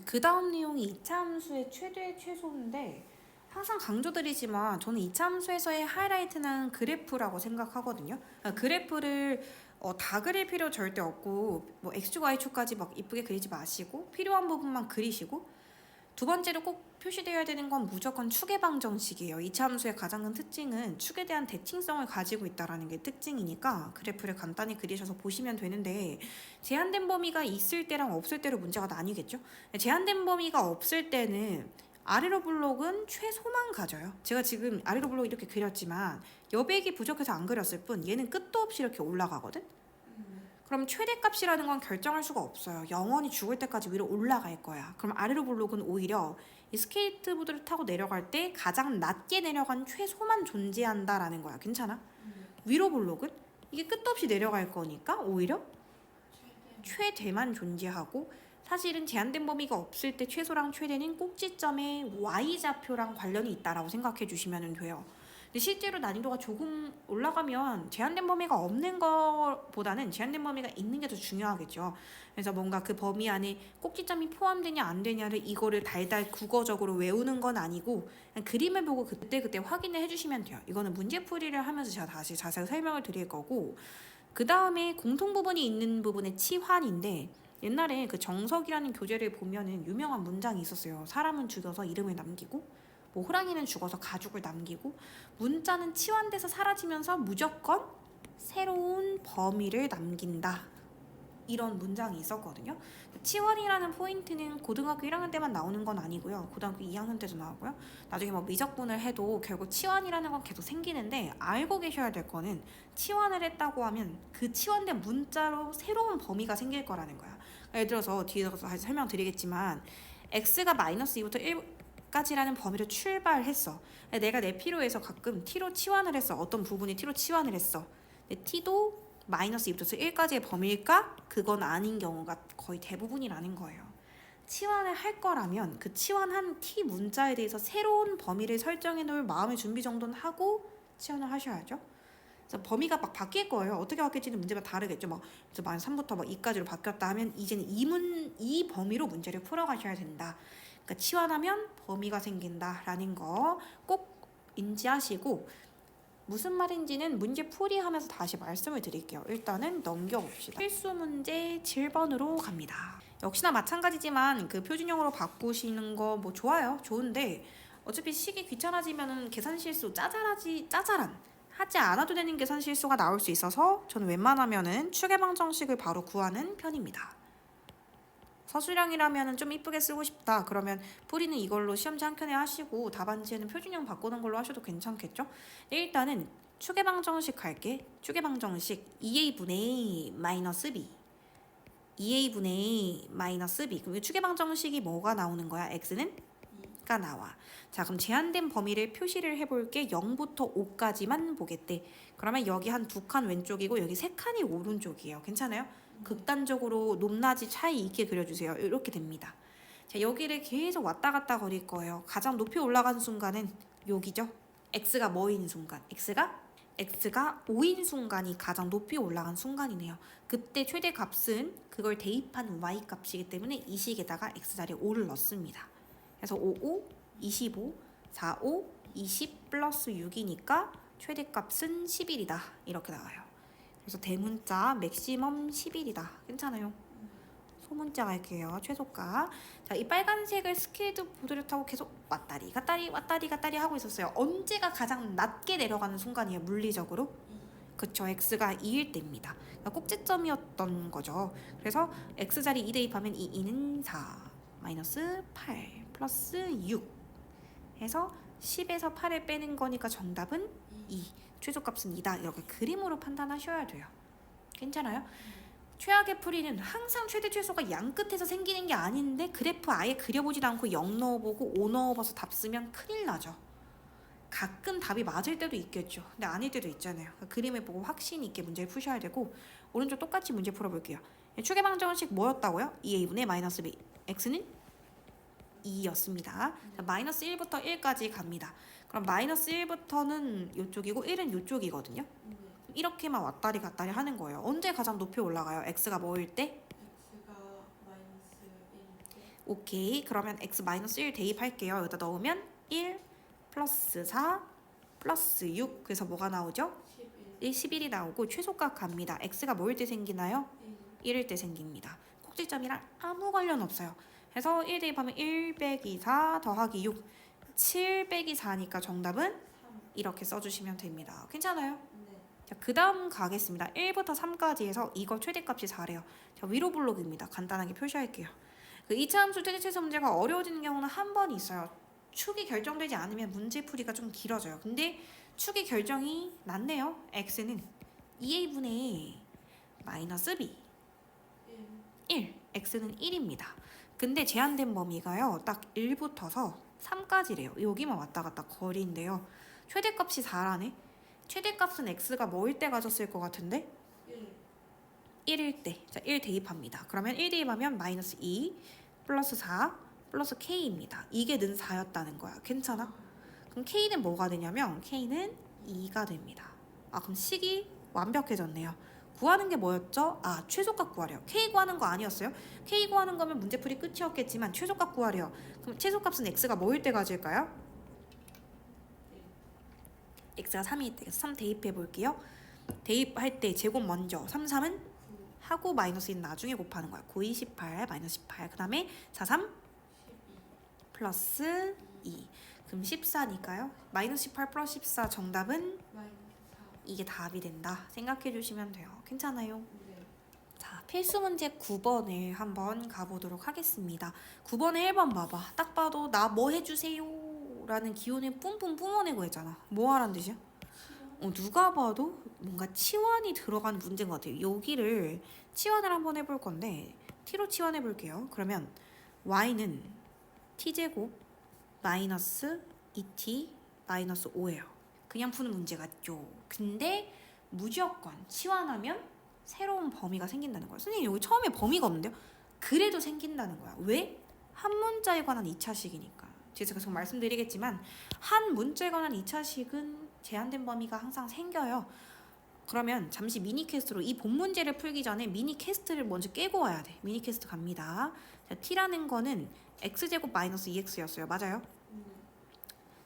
그 다음 내용이 2차 함수의 최대 최소인데 항상 강조드리지만 저는 2차 함수에서의 하이라이트는 그래프라고 생각하거든요. 그러니까 그래프를 다 그릴 필요 절대 없고 뭐 x축 y축까지 막 이쁘게 그리지 마시고 필요한 부분만 그리시고 두 번째로 꼭 표시되어야 되는 건 무조건 축의 방정식이에요. 2차 함수의 가장 큰 특징은 축에 대한 대칭성을 가지고 있다는 게 특징이니까 그래프를 간단히 그리셔서 보시면 되는데 제한된 범위가 있을 때랑 없을 때로 문제가 나뉘겠죠. 제한된 범위가 없을 때는 아래로 블록은 최소만 가져요. 제가 지금 아래로 블록 이렇게 그렸지만 여백이 부족해서 안 그렸을 뿐 얘는 끝도 없이 이렇게 올라가거든. 그럼 최대값이라는 건 결정할 수가 없어요. 영원히 죽을 때까지 위로 올라갈 거야. 그럼 아래로 블록은 오히려 이 스케이트보드를 타고 내려갈 때 가장 낮게 내려간 최소만 존재한다라는 거야. 괜찮아? 위로 블록은 이게 끝도 없이 내려갈 거니까 오히려 최대만 존재하고 사실은 제한된 범위가 없을 때 최소랑 최대는 꼭지점의 y좌표랑 관련이 있다라고 생각해 주시면 돼요. 근데 실제로 난이도가 조금 올라가면 제한된 범위가 없는 것보다는 제한된 범위가 있는 게 더 중요하겠죠. 그래서 뭔가 그 범위 안에 꼭지점이 포함되냐 안 되냐를 이거를 달달 국어적으로 외우는 건 아니고 그냥 그림을 보고 그때그때 확인을 해주시면 돼요. 이거는 문제풀이를 하면서 제가 다시 자세히 설명을 드릴 거고 그 다음에 공통 부분이 있는 부분의 치환인데 옛날에 그 정석이라는 교재를 보면은 유명한 문장이 있었어요. 사람은 죽여서 이름을 남기고 뭐 호랑이는 죽어서 가죽을 남기고 문자는 치환돼서 사라지면서 무조건 새로운 범위를 남긴다. 이런 문장이 있었거든요. 치환이라는 포인트는 고등학교 1학년 때만 나오는 건 아니고요. 고등학교 2학년 때도 나오고요. 나중에 뭐 미적분을 해도 결국 치환이라는 건 계속 생기는데 알고 계셔야 될 거는 치환을 했다고 하면 그 치환된 문자로 새로운 범위가 생길 거라는 거야. 예를 들어서 뒤에서 다시 설명드리겠지만 x가 마이너스 2부터 1까지라는 범위로 출발했어. 내가 내 필요해서 가끔 t로 치환을 했어. 어떤 부분이 t로 치환을 했어. t도 마이너스 2부터 1까지의 범위일까? 그건 아닌 경우가 거의 대부분이라는 거예요. 치환을 할 거라면 그 치환한 t 문자에 대해서 새로운 범위를 설정해 놓을 마음의 준비 정도는 하고 치환을 하셔야죠. 그래서 범위가 막 바뀔 거예요. 어떻게 바뀔지는 문제가 다르겠죠. 막 마이너스 3부터 막 2까지로 바뀌었다 하면 이제는 이 범위로 문제를 풀어가셔야 된다. 그러니까 치환하면 범위가 생긴다라는 거 꼭 인지하시고 무슨 말인지는 문제 풀이하면서 다시 말씀을 드릴게요. 일단은 넘겨봅시다. 필수 문제 7번으로 갑니다. 역시나 마찬가지지만 그 표준형으로 바꾸시는 거 뭐 좋아요. 좋은데 어차피 식이 귀찮아지면은 계산 실수 짜잘한 하지 않아도 되는 계산 실수가 나올 수 있어서 저는 웬만하면은 추계방정식을 바로 구하는 편입니다. 서술형이라면 좀 이쁘게 쓰고 싶다. 그러면 풀이는 이걸로 시험지 한 켠에 하시고 답안지에는 표준형 바꾸는 걸로 하셔도 괜찮겠죠? 일단은 추계방정식 할게. 추계방정식 2a분의 마이너스 b 2a분의 마이너스 b 그럼 추계방정식이 뭐가 나오는 거야? x는? 가 나와. 자 그럼 제한된 범위를 표시를 해볼게. 0부터 5까지만 보겠대. 그러면 여기 한 2칸 왼쪽이고 여기 3칸이 오른쪽이에요. 괜찮아요? 극단적으로 높낮이 차이 있게 그려주세요. 이렇게 됩니다. 자 여기를 계속 왔다 갔다 거릴 거예요. 가장 높이 올라가는 순간은 여기죠. x가 뭐인 순간? x가 5인 순간이 가장 높이 올라간 순간이네요. 그때 최대값은 그걸 대입한 y값이기 때문에 이 식에다가 x자리에 5를 넣습니다. 그래서 55, 25, 45, 20 플러스 6이니까 최대값은 11이다. 이렇게 나와요. 그래서 대문자 맥시멈 11이다. 괜찮아요. 소문자 갈게요. 최소가. 자, 이 빨간색을 스케이트보드를 타고 계속 왔다리 갔다리 하고 있었어요. 언제가 가장 낮게 내려가는 순간이에요. 물리적으로. 그쵸. x가 2일 때입니다. 그러니까 꼭지점이었던 거죠. 그래서 x자리 2 대입하면 2는 4 마이너스 8 플러스 6 해서 10에서 8을 빼는 거니까 정답은 2. 최소값은 2다. 이렇게 그림으로 판단하셔야 돼요. 괜찮아요? 최악의 풀이는 항상 최대 최소가 양 끝에서 생기는 게 아닌데 그래프 아예 그려보지도 않고 0 넣어보고 5 넣어봐서 답 쓰면 큰일 나죠. 가끔 답이 맞을 때도 있겠죠. 근데 아닐 때도 있잖아요. 그림을 보고 확신 있게 문제를 푸셔야 되고 오른쪽 똑같이 문제 풀어볼게요. 추계방정식 뭐였다고요? 2a분의 마이너스 b x는 2였습니다. 마이너스 1부터 1까지 갑니다. 그럼 마이너스 1부터는 이쪽이고 1은 이쪽이거든요. 이렇게만 왔다리 갔다리 하는 거예요. 언제 가장 높이 올라가요? x가 뭐일 때? x가 마이너스 1일 때 오케이. 그러면 x-1 대입할게요. 여기다 넣으면 1 플러스 4 플러스 6. 그래서 뭐가 나오죠? 11이 나오고 최소값 갑니다. x가 뭐일 때 생기나요? 1일 때 생깁니다. 꼭지점이랑 아무 관련 없어요. 그래서 1 대입하면 1 빼기 4 더하기 6 7 빼기 4니까 정답은 이렇게 써주시면 됩니다. 괜찮아요? 자, 그 다음 가겠습니다. 1부터 3까지 해서 이거 최대값이 4래요. 자, 위로 블록입니다. 간단하게 표시할게요. 그 2차 함수 최대 최소 문제가 어려워지는 경우는 한 번 있어요. 축이 결정되지 않으면 문제 풀이가 좀 길어져요. 근데 축이 결정이 났네요. x는 2a분의 마이너스 b 1, x는 1입니다. 근데 제한된 범위가요. 딱 1부터서 3까지래요. 여기만 왔다 갔다 거리인데요. 최대값이 4라네. 최대값은 x가 뭐일 때 가졌을 것 같은데? 1일 때. 자, 1 대입합니다. 그러면 1 대입하면 마이너스 2 플러스 4 플러스 k입니다. 이게 는 4였다는 거야. 괜찮아? 그럼 k는 뭐가 되냐면 k는 2가 됩니다. 아, 그럼 식이 완벽해졌네요. 구하는 게 뭐였죠? 아, 최소값 구하래요. k 구하는 거 아니었어요? k 구하는 거면 문제풀이 끝이었겠지만 최소값 구하래요. 그럼 최소값은 x가 뭐일 때 가질까요? x가 3일 때. 3 대입해 볼게요. 대입할 때 제곱 먼저. 3, 3은 하고 마이너스 1 나중에 곱하는 거야. 9, 2, 18, 마이너스 18. 그 다음에 4, 3 플러스 2. 그럼 14니까요. 마이너스 18 플러스 14 정답은 이게 답이 된다 생각해 주시면 돼요. 괜찮아요? 자, 필수 문제 9번을 한번 가보도록 하겠습니다. 9번에 1번 봐봐. 딱 봐도 나 뭐 해주세요 라는 기운을 뿜뿜 뿜어내고 했잖아. 뭐 하란 뜻이야? 누가 봐도 뭔가 치환이 들어간 문제인 것 같아요. 여기를 치환을 한번 해볼 건데 t로 치환해 볼게요. 그러면 y는 t제곱 마이너스 2t 마이너스 5예요. 그냥 푸는 문제 같죠. 근데 무조건 치환하면 새로운 범위가 생긴다는 거예요. 선생님 여기 처음에 범위가 없는데요? 그래도 생긴다는 거야. 왜? 한 문자에 관한 2차식이니까. 제가 계속 말씀드리겠지만 한 문자에 관한 2차식은 제한된 범위가 항상 생겨요. 그러면 잠시 미니 퀘스트로 이 본 문제를 풀기 전에 미니 퀘스트를 먼저 깨고 와야 돼. 미니 퀘스트 갑니다. 자, t라는 거는 x제곱 마이너스 2x였어요. 맞아요?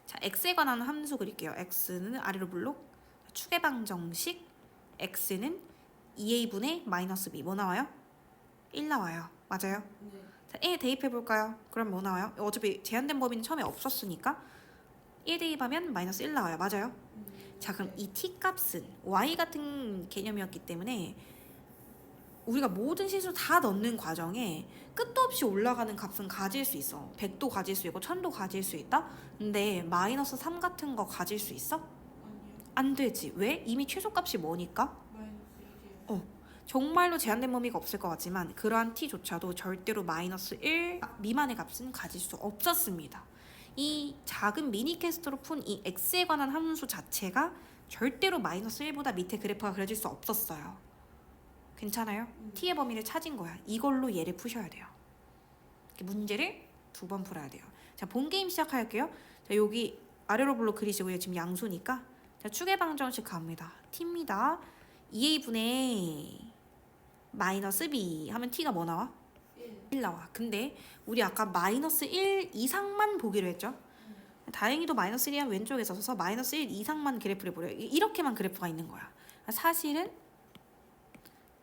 자, x에 관한 함수 그릴게요. x는 아래로 블록 축의 방정식 x는 2a분의 마이너스 b 뭐 나와요? 1 나와요. 맞아요? 자, 1 대입해 볼까요? 그럼 뭐 나와요? 어차피 제한된 범위는 처음에 없었으니까 1 대입하면 마이너스 1 나와요. 맞아요? 자, 그럼 이 t 값은 y 같은 개념이었기 때문에 우리가 모든 실수 다 넣는 과정에 끝도 없이 올라가는 값은 가질 수 있어. 100도 가질 수 있고 1000도 가질 수 있다. 근데 마이너스 3 같은 거 가질 수 있어? 안 되지. 왜? 이미 최소값이 뭐니까? 정말로 제한된 범위가 없을 것 같지만 그러한 t조차도 절대로 마이너스 1 미만의 값은 가질 수 없었습니다. 이 작은 미니 퀘스트로 푼 이 x에 관한 함수 자체가 절대로 마이너스 1보다 밑에 그래프가 그려질 수 없었어요. 괜찮아요? t의 범위를 찾은 거야. 이걸로 얘를 푸셔야 돼요. 문제를 2번 풀어야 돼요. 자, 본 게임 시작할게요. 자, 여기 아래로 블록 그리시고요. 지금 양수니까 자, 축의 방정식 갑니다. t입니다. 2a분의 마이너스 b 하면 t가 뭐 나와? 1 나와. 근데 우리 아까 마이너스 1 이상만 보기로 했죠? 다행히도 마이너스 1이 왼쪽에 있어서 마이너스 1 이상만 그래프를 보래요. 이렇게만 그래프가 있는 거야. 사실은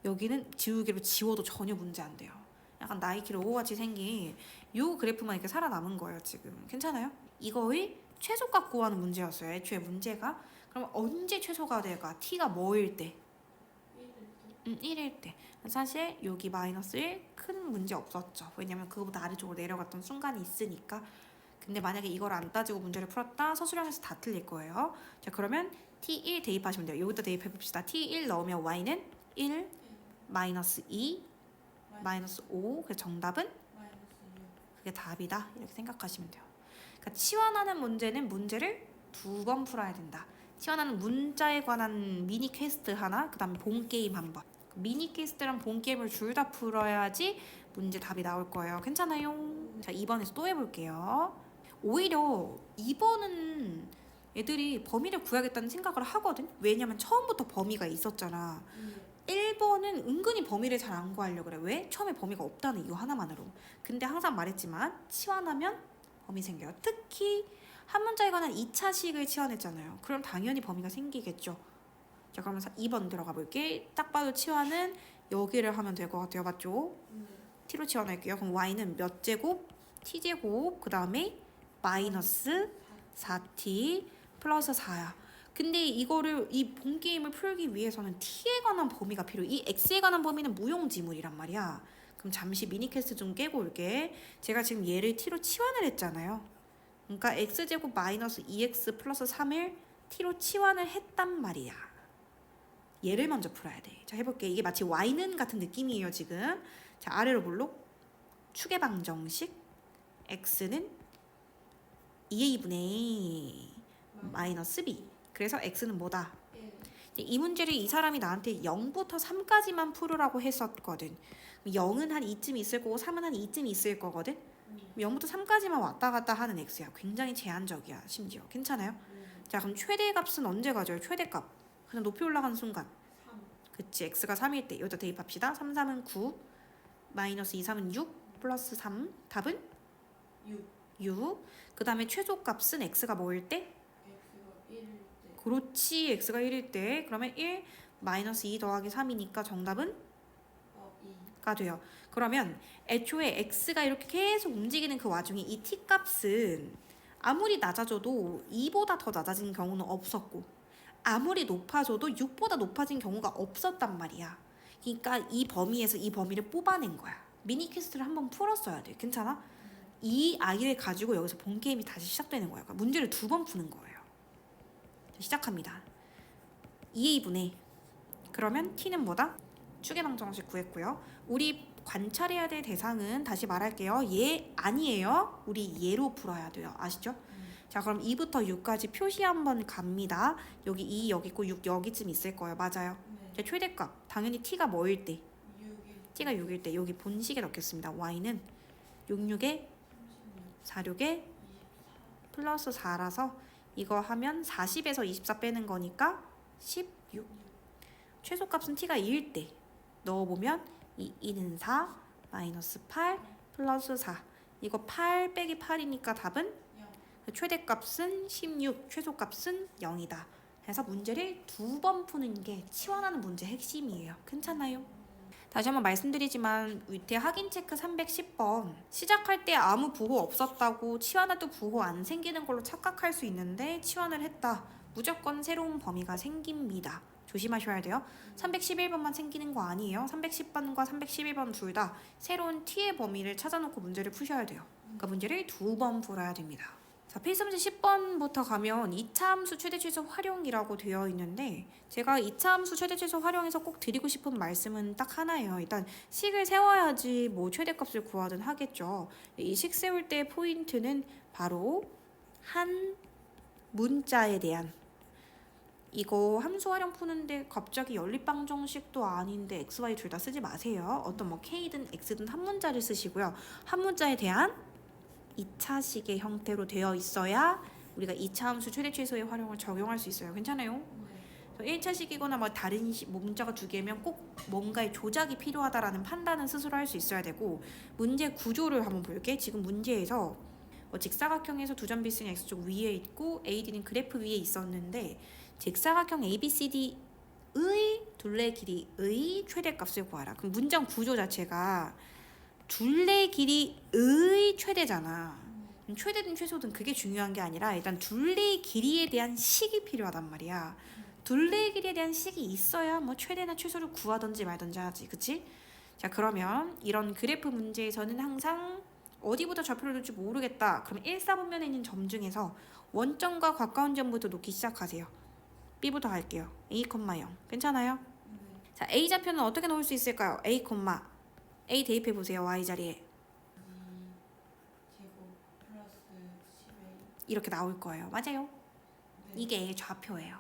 여기는 지우개로 지워도 전혀 문제 안 돼요. 약간 나이키 로고같이 생긴 요 그래프만 이렇게 살아남은 거예요. 지금 괜찮아요? 이거의 최소값 구하는 문제였어요. 애초에 문제가. 그럼 언제 최소가 될까? t가 뭐일 때? 1일 때. 사실 여기 마이너스 1 큰 문제 없었죠. 왜냐면 그거보다 아래쪽으로 내려갔던 순간이 있으니까. 근데 만약에 이걸 안 따지고 문제를 풀었다 서술형에서 다 틀릴 거예요. 자, 그러면 t1 대입하시면 돼요. 여기다 대입해 봅시다. t1 넣으면 y는 1 마이너스 2 마이너스 5. 그래서 정답은 그게 답이다 이렇게 생각하시면 돼요. 그러니까 치환하는 문제는 문제를 2번 풀어야 된다. 치환하는 문자에 관한 미니 퀘스트 하나, 그 다음에 본 게임 한 번. 미니 퀘스트랑 본 게임을 둘 다 풀어야지 문제 답이 나올 거예요. 괜찮아요? 자, 2번에서 또 해볼게요. 오히려 2번은 애들이 범위를 구하겠다는 생각을 하거든. 왜냐면 처음부터 범위가 있었잖아. 1번은 은근히 범위를 잘 안 구하려고 그래. 왜? 처음에 범위가 없다는 이유 하나만으로. 근데 항상 말했지만 치환하면 범위 생겨요. 특히 한 문자에 관한 2차식을 치환했잖아요. 그럼 당연히 범위가 생기겠죠. 자, 그러면 2번 들어가 볼게. 딱 봐도 치환은 여기를 하면 될 것 같아요. 맞죠? t로 치환할게요. 그럼 y는 몇 제곱? t제곱 그 다음에 마이너스 4t 플러스 4야. 근데 이거를 이 본 게임을 풀기 위해서는 t에 관한 범위가 필요해. 이 x에 관한 범위는 무용지물이란 말이야. 그럼 잠시 미니캐스트 좀 깨고 올게. 제가 지금 얘를 t로 치환을 했잖아요. 그러니까 x제곱 마이너스 2x 플러스 3을 t로 치환을 했단 말이야. 얘를 먼저 풀어야 돼. 자, 해볼게. 이게 마치 y는 같은 느낌이에요 지금. 자, 아래로 볼록 축의 방정식 x는 2a분의 마이너스 b. 그래서 x는 뭐다? 이 문제를 이 사람이 나한테 0부터 3까지만 풀으라고 했었거든. 0은 한 2쯤 있을 거고 3은 한 2쯤 있을 거거든. 0부터 3까지만 왔다 갔다 하는 x야. 굉장히 제한적이야. 심지어. 괜찮아요? 자, 그럼 최대값은 언제 가져요? 최대값. 그냥 높이 올라가는 순간. 3. 그치. x가 3일 때 여기다 대입합시다. 3, 3은 9 마이너스 2, 3은 6 플러스 3. 답은? 6. 그 다음에 최소값은 x가 뭐일 때? x가 1일 때. 그렇지. x가 1일 때. 그러면 1 마이너스 2 더하기 3이니까 정답은? 2가 돼요. 그러면 애초에 x가 이렇게 계속 움직이는 그 와중에 이 t값은 아무리 낮아져도 2보다 더 낮아진 경우는 없었고 아무리 높아져도 6보다 높아진 경우가 없었단 말이야. 그러니까 이 범위에서 이 범위를 뽑아낸 거야. 미니 퀘스트를 한번 풀었어야 돼. 괜찮아? 이 아이를 가지고 여기서 본 게임이 다시 시작되는 거야. 그러니까 문제를 2번 푸는 거예요. 시작합니다. 2a분의 그러면 t는 뭐다? 축의 방정식 구했고요. 우리 관찰해야 될 대상은 다시 말할게요. 얘 아니에요. 우리 얘로 풀어야 돼요. 아시죠? 자, 그럼 2부터 6까지 표시 한번 갑니다. 여기 2 여기 있고 6 여기쯤 있을 거예요. 맞아요. 자, 최대값 당연히 t가 뭐일 때? 6일. t가 6일 때 여기 본식에 넣겠습니다. y는 6, 6에 4, 6에 24. 플러스 4라서 이거 하면 40에서 24 빼는 거니까 16. 최소값은 t가 2일 때 넣어보면 2는 4 마이너스 8 플러스 4. 이거 8 빼기 8이니까 답은 0. 최대값은 16, 최소값은 0이다. 그래서 문제를 2번 푸는 게 치환하는 문제 핵심이에요. 괜찮아요? 다시 한번 말씀드리지만 위태 확인 체크 310번 시작할 때 아무 부호 없었다고 치환해도 부호 안 생기는 걸로 착각할 수 있는데 치환을 했다. 무조건 새로운 범위가 생깁니다. 조심하셔야 돼요. 311번만 생기는 거 아니에요. 310번과 311번 둘 다 새로운 t의 범위를 찾아놓고 문제를 푸셔야 돼요. 그러니까 문제를 2번 풀어야 됩니다. 자, 필수 문제 10번부터 가면 2차 함수 최대 최소 활용이라고 되어 있는데 제가 2차 함수 최대 최소 활용에서 꼭 드리고 싶은 말씀은 딱 하나예요. 일단 식을 세워야지 뭐 최대값을 구하든 하겠죠. 이 식 세울 때 포인트는 바로 한 문자에 대한 이거 함수 활용 푸는데 갑자기 연립방정식도 아닌데 x, y 둘 다 쓰지 마세요. 어떤 뭐 k든 x든 한 문자를 쓰시고요. 한 문자에 대한 2차식의 형태로 되어 있어야 우리가 2차 함수 최대 최소의 활용을 적용할 수 있어요. 괜찮아요? 1차식이거나 뭐 다른 뭐 문자가 2개면 꼭 뭔가의 조작이 필요하다라는 판단은 스스로 할 수 있어야 되고 문제 구조를 한번 볼게. 지금 문제에서 뭐 직사각형에서 두 점 비스는 x축 위에 있고 AD는 그래프 위에 있었는데 직사각형 ABCD의 둘레 길이의 최대값을 구하라. 그럼 문장 구조 자체가 둘레 길이의 최대잖아. 최대든 최소든 그게 중요한 게 아니라 일단 둘레 길이에 대한 식이 필요하단 말이야. 둘레 길이에 대한 식이 있어야 뭐 최대나 최소를 구하든지 말든지 하지. 그치? 자, 그러면 이런 그래프 문제에서는 항상 어디보다 좌표를 둘지 모르겠다. 그럼 1, 4분면에 있는 점 중에서 원점과 가까운 점부터 놓기 시작하세요. B부터 갈게요. A, 0. 괜찮아요? 자, A 좌표는 어떻게 놓을 수 있을까요? A, A 대입해 보세요. Y 자리에. 2제곱 플러스 10a. 이렇게 나올 거예요. 맞아요? 네. 이게 좌표예요.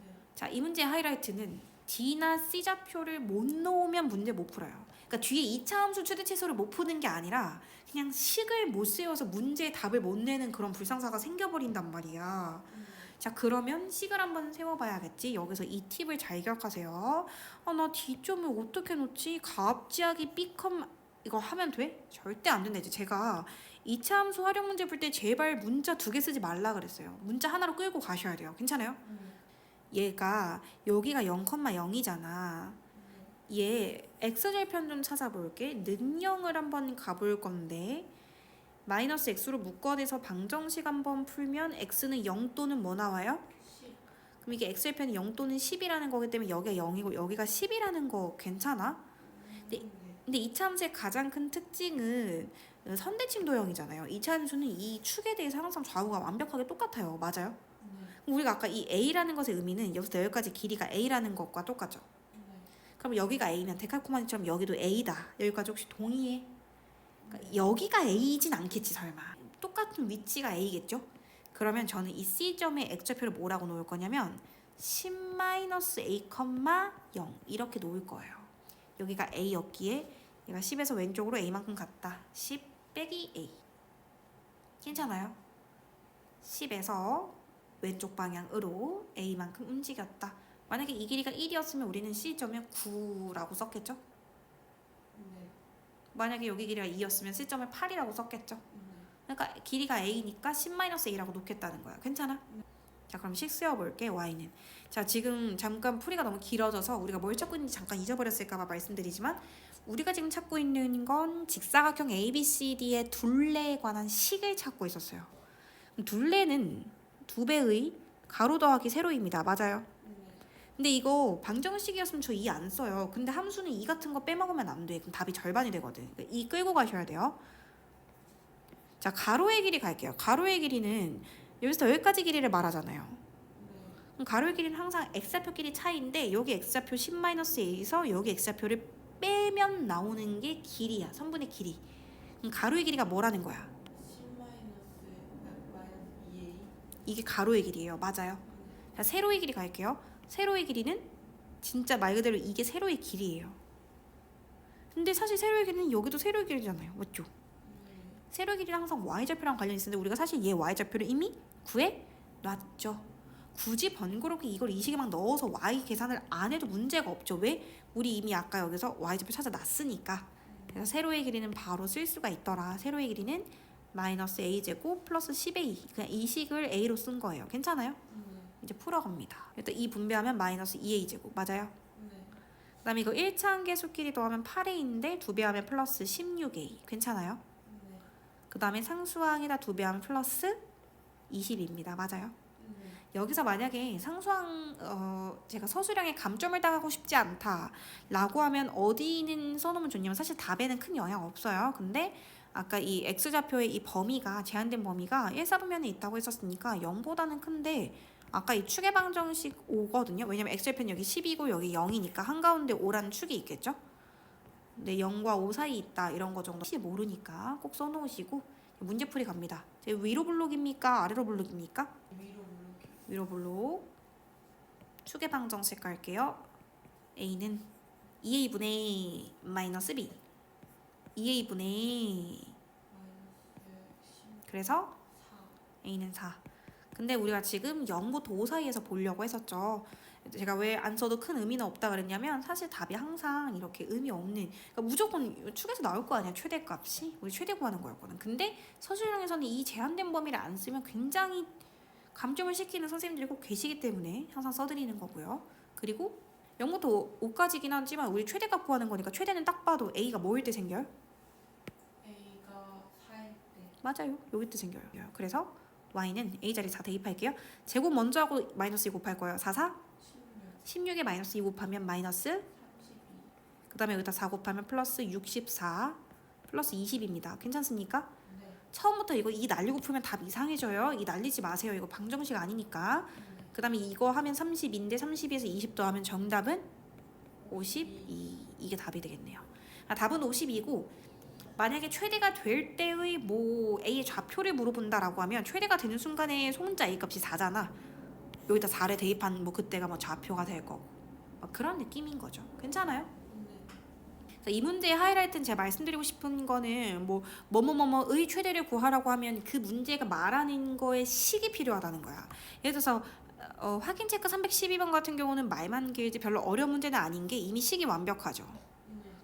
네. 자, 이 문제의 하이라이트는 D나 C 좌표를 못 놓으면 문제 못 풀어요. 그러니까 뒤에 2차 함수 최대 최소를 못 푸는 게 아니라 그냥 식을 못 세워서 문제의 답을 못 내는 그런 불상사가 생겨버린단 말이야. 자, 그러면 식을 한번 세워봐야겠지. 여기서 이 팁을 잘 기억하세요. 나 D점을 어떻게 놓지? 갑자기 B컴 이거 하면 돼? 절대 안 된다. 이제 제가 2차 함수 활용 문제 풀 때 제발 문자 2개 쓰지 말라 그랬어요. 문자 하나로 끌고 가셔야 돼요. 괜찮아요? 얘가 여기가 0,0이잖아. 얘 x절편 좀 찾아볼게. 능형을 한번 가볼 건데 마이너스 x로 묶어내서 방정식 한번 풀면 x는 0 또는 뭐 나와요? 10. 그럼 이게 x절편이 0 또는 10이라는 거기 때문에 여기가 0이고 여기가 10이라는 거 괜찮아? 근데 2차 함수의 가장 큰 특징은 선대칭 도형이잖아요. 2차 함수는 이 축에 대해서 항상 좌우가 완벽하게 똑같아요. 맞아요? 그럼 우리가 아까 이 a라는 것의 의미는 여기서 여기까지 길이가 a라는 것과 똑같죠. 그럼 여기가 a면 데칼코마니처럼 여기도 a다. 여기까지 혹시 동의해? 그러니까 여기가 a이진 않겠지 설마. 똑같은 위치가 a겠죠? 그러면 저는 이 C점의 x좌표를 뭐라고 놓을 거냐면 10-a, 0 이렇게 놓을 거예요. 여기가 a였기에 얘가 10에서 왼쪽으로 a만큼 갔다. 10 빼기 a. 괜찮아요? 10에서 왼쪽 방향으로 a만큼 움직였다. 만약에 이 길이가 1이었으면 우리는 C점을 9라고 썼겠죠? 만약에 여기 길이가 2였으면 C점을 8이라고 썼겠죠? 그러니까 길이가 a니까 10-a라고 놓겠다는 거야. 괜찮아? 자, 그럼 식 세워볼게. y는 자, 지금 잠깐 풀이가 너무 길어져서 우리가 뭘 찾고 있는지 잠깐 잊어버렸을까봐 말씀드리지만 우리가 지금 찾고 있는 건 직사각형 ABCD의 둘레에 관한 식을 찾고 있었어요. 둘레는 2배의 가로 더하기 세로입니다. 맞아요? 근데 이거 방정식이었으면 저 2 안 써요. 근데 함수는 2 같은 거 빼먹으면 안 돼. 그럼 답이 절반이 되거든. 2 끌고 가셔야 돼요. 자, 가로의 길이 갈게요. 가로의 길이는 여기서 여기까지 길이를 말하잖아요. 그럼 가로의 길이는 항상 x좌표 길이 차이인데 여기 x좌표 10-a에서 여기 x좌표를 빼면 나오는 게 길이야. 선분의 길이. 그럼 가로의 길이가 뭐라는 거야? 10-2a. 이게 가로의 길이에요. 맞아요. 자, 세로의 길이 갈게요. 세로의 길이는 진짜 말 그대로 이게 세로의 길이에요. 근데 사실 세로의 길이는 여기도 세로의 길이잖아요. 맞죠? 세로의 길이는 항상 y좌표랑 관련이 있는데 우리가 사실 얘 y좌표를 이미 구해놨죠. 굳이 번거롭게 이걸 이 식에 막 넣어서 y 계산을 안 해도 문제가 없죠. 왜? 우리 이미 아까 여기서 y좌표 찾아놨으니까. 그래서 세로의 길이는 바로 쓸 수가 있더라. 세로의 길이는 마이너스 a제곱 플러스 10a. 그냥 이 식을 a로 쓴 거예요. 괜찮아요? 이제 풀어갑니다. 일단 2 분배하면 마이너스 2a제곱. 맞아요? 그 다음에 이거 1차 함계수끼리 더하면 8a인데 2배하면 플러스 16a. 괜찮아요? 그 다음에 상수항에다 2배하면 플러스 20입니다. 맞아요? 여기서 만약에 상수항 제가 서술형에 감점을 당하고 싶지 않다 라고 하면 어디는 써놓으면 좋냐면 사실 답에는 큰 영향 없어요. 근데 아까 이 x좌표의 이 범위가 제한된 범위가 1사분면에 있다고 했었으니까 0보다는 큰데 아까 이 축의 방정식 5거든요. 왜냐면 x좌표는 여기 10이고 여기 0이니까 한가운데 5라는 축이 있겠죠. 근데 0과 5 사이 있다 이런 거 정도 혹시 모르니까 꼭 써놓으시고 문제풀이 갑니다. 위로 블록입니까? 아래로 블록입니까? 위로 블록. 축의 방정식 갈게요. a는 2a분의 마이너스 b 2a분의 그래서 a는 4. 근데 우리가 지금 0부터 5 사이에서 보려고 했었죠. 제가 왜 안 써도 큰 의미는 없다 그랬냐면 사실 답이 항상 이렇게 의미 없는 그러니까 무조건 축에서 나올 거 아니야. 최대값이 우리 최대 구하는 거였거든. 근데 서술형에서는 이 제한된 범위를 안 쓰면 굉장히 감점을 시키는 선생님들이 꼭 계시기 때문에 항상 써드리는 거고요. 그리고 0부터 5까지긴 하지만 우리 최대값 구하는 거니까 최대는 딱 봐도 a가 뭐일 때 생겨요? a가 4일 때. 맞아요. 여기 때 생겨요. 그래서 y는 a 자리 4 대입할게요. 제곱 먼저 하고 마이너스 2 곱할 거예요. 4, 4? 16에 마이너스 2 곱하면 마이너스 32. 그 다음에 여기다 4 곱하면 플러스 64 플러스 20입니다. 괜찮습니까? 네. 처음부터 이거 2 날리고 풀면 답 이상해져요. 2 날리지 마세요. 이거 방정식 아니니까. 그 다음에 이거 하면 30인데 32에서 20 더하면 정답은 52. 이게 답이 되겠네요. 답은 52고 만약에 최대가 될 때의 뭐 a의 좌표를 물어본다라고 하면 최대가 되는 순간에 소문자 a 값이 4잖아. 여기다 4를 대입한 뭐 그때가 뭐 좌표가 될 거고 막 그런 느낌인 거죠. 괜찮아요? 이 문제의 하이라이트는 제가 말씀드리고 싶은 거는 뭐 뭐뭐뭐뭐의 최대를 구하라고 하면 그 문제가 말하는 거에 식이 필요하다는 거야. 예를 들어서 확인 체크 312번 같은 경우는 말만 길지 별로 어려운 문제는 아닌 게 이미 식이 완벽하죠.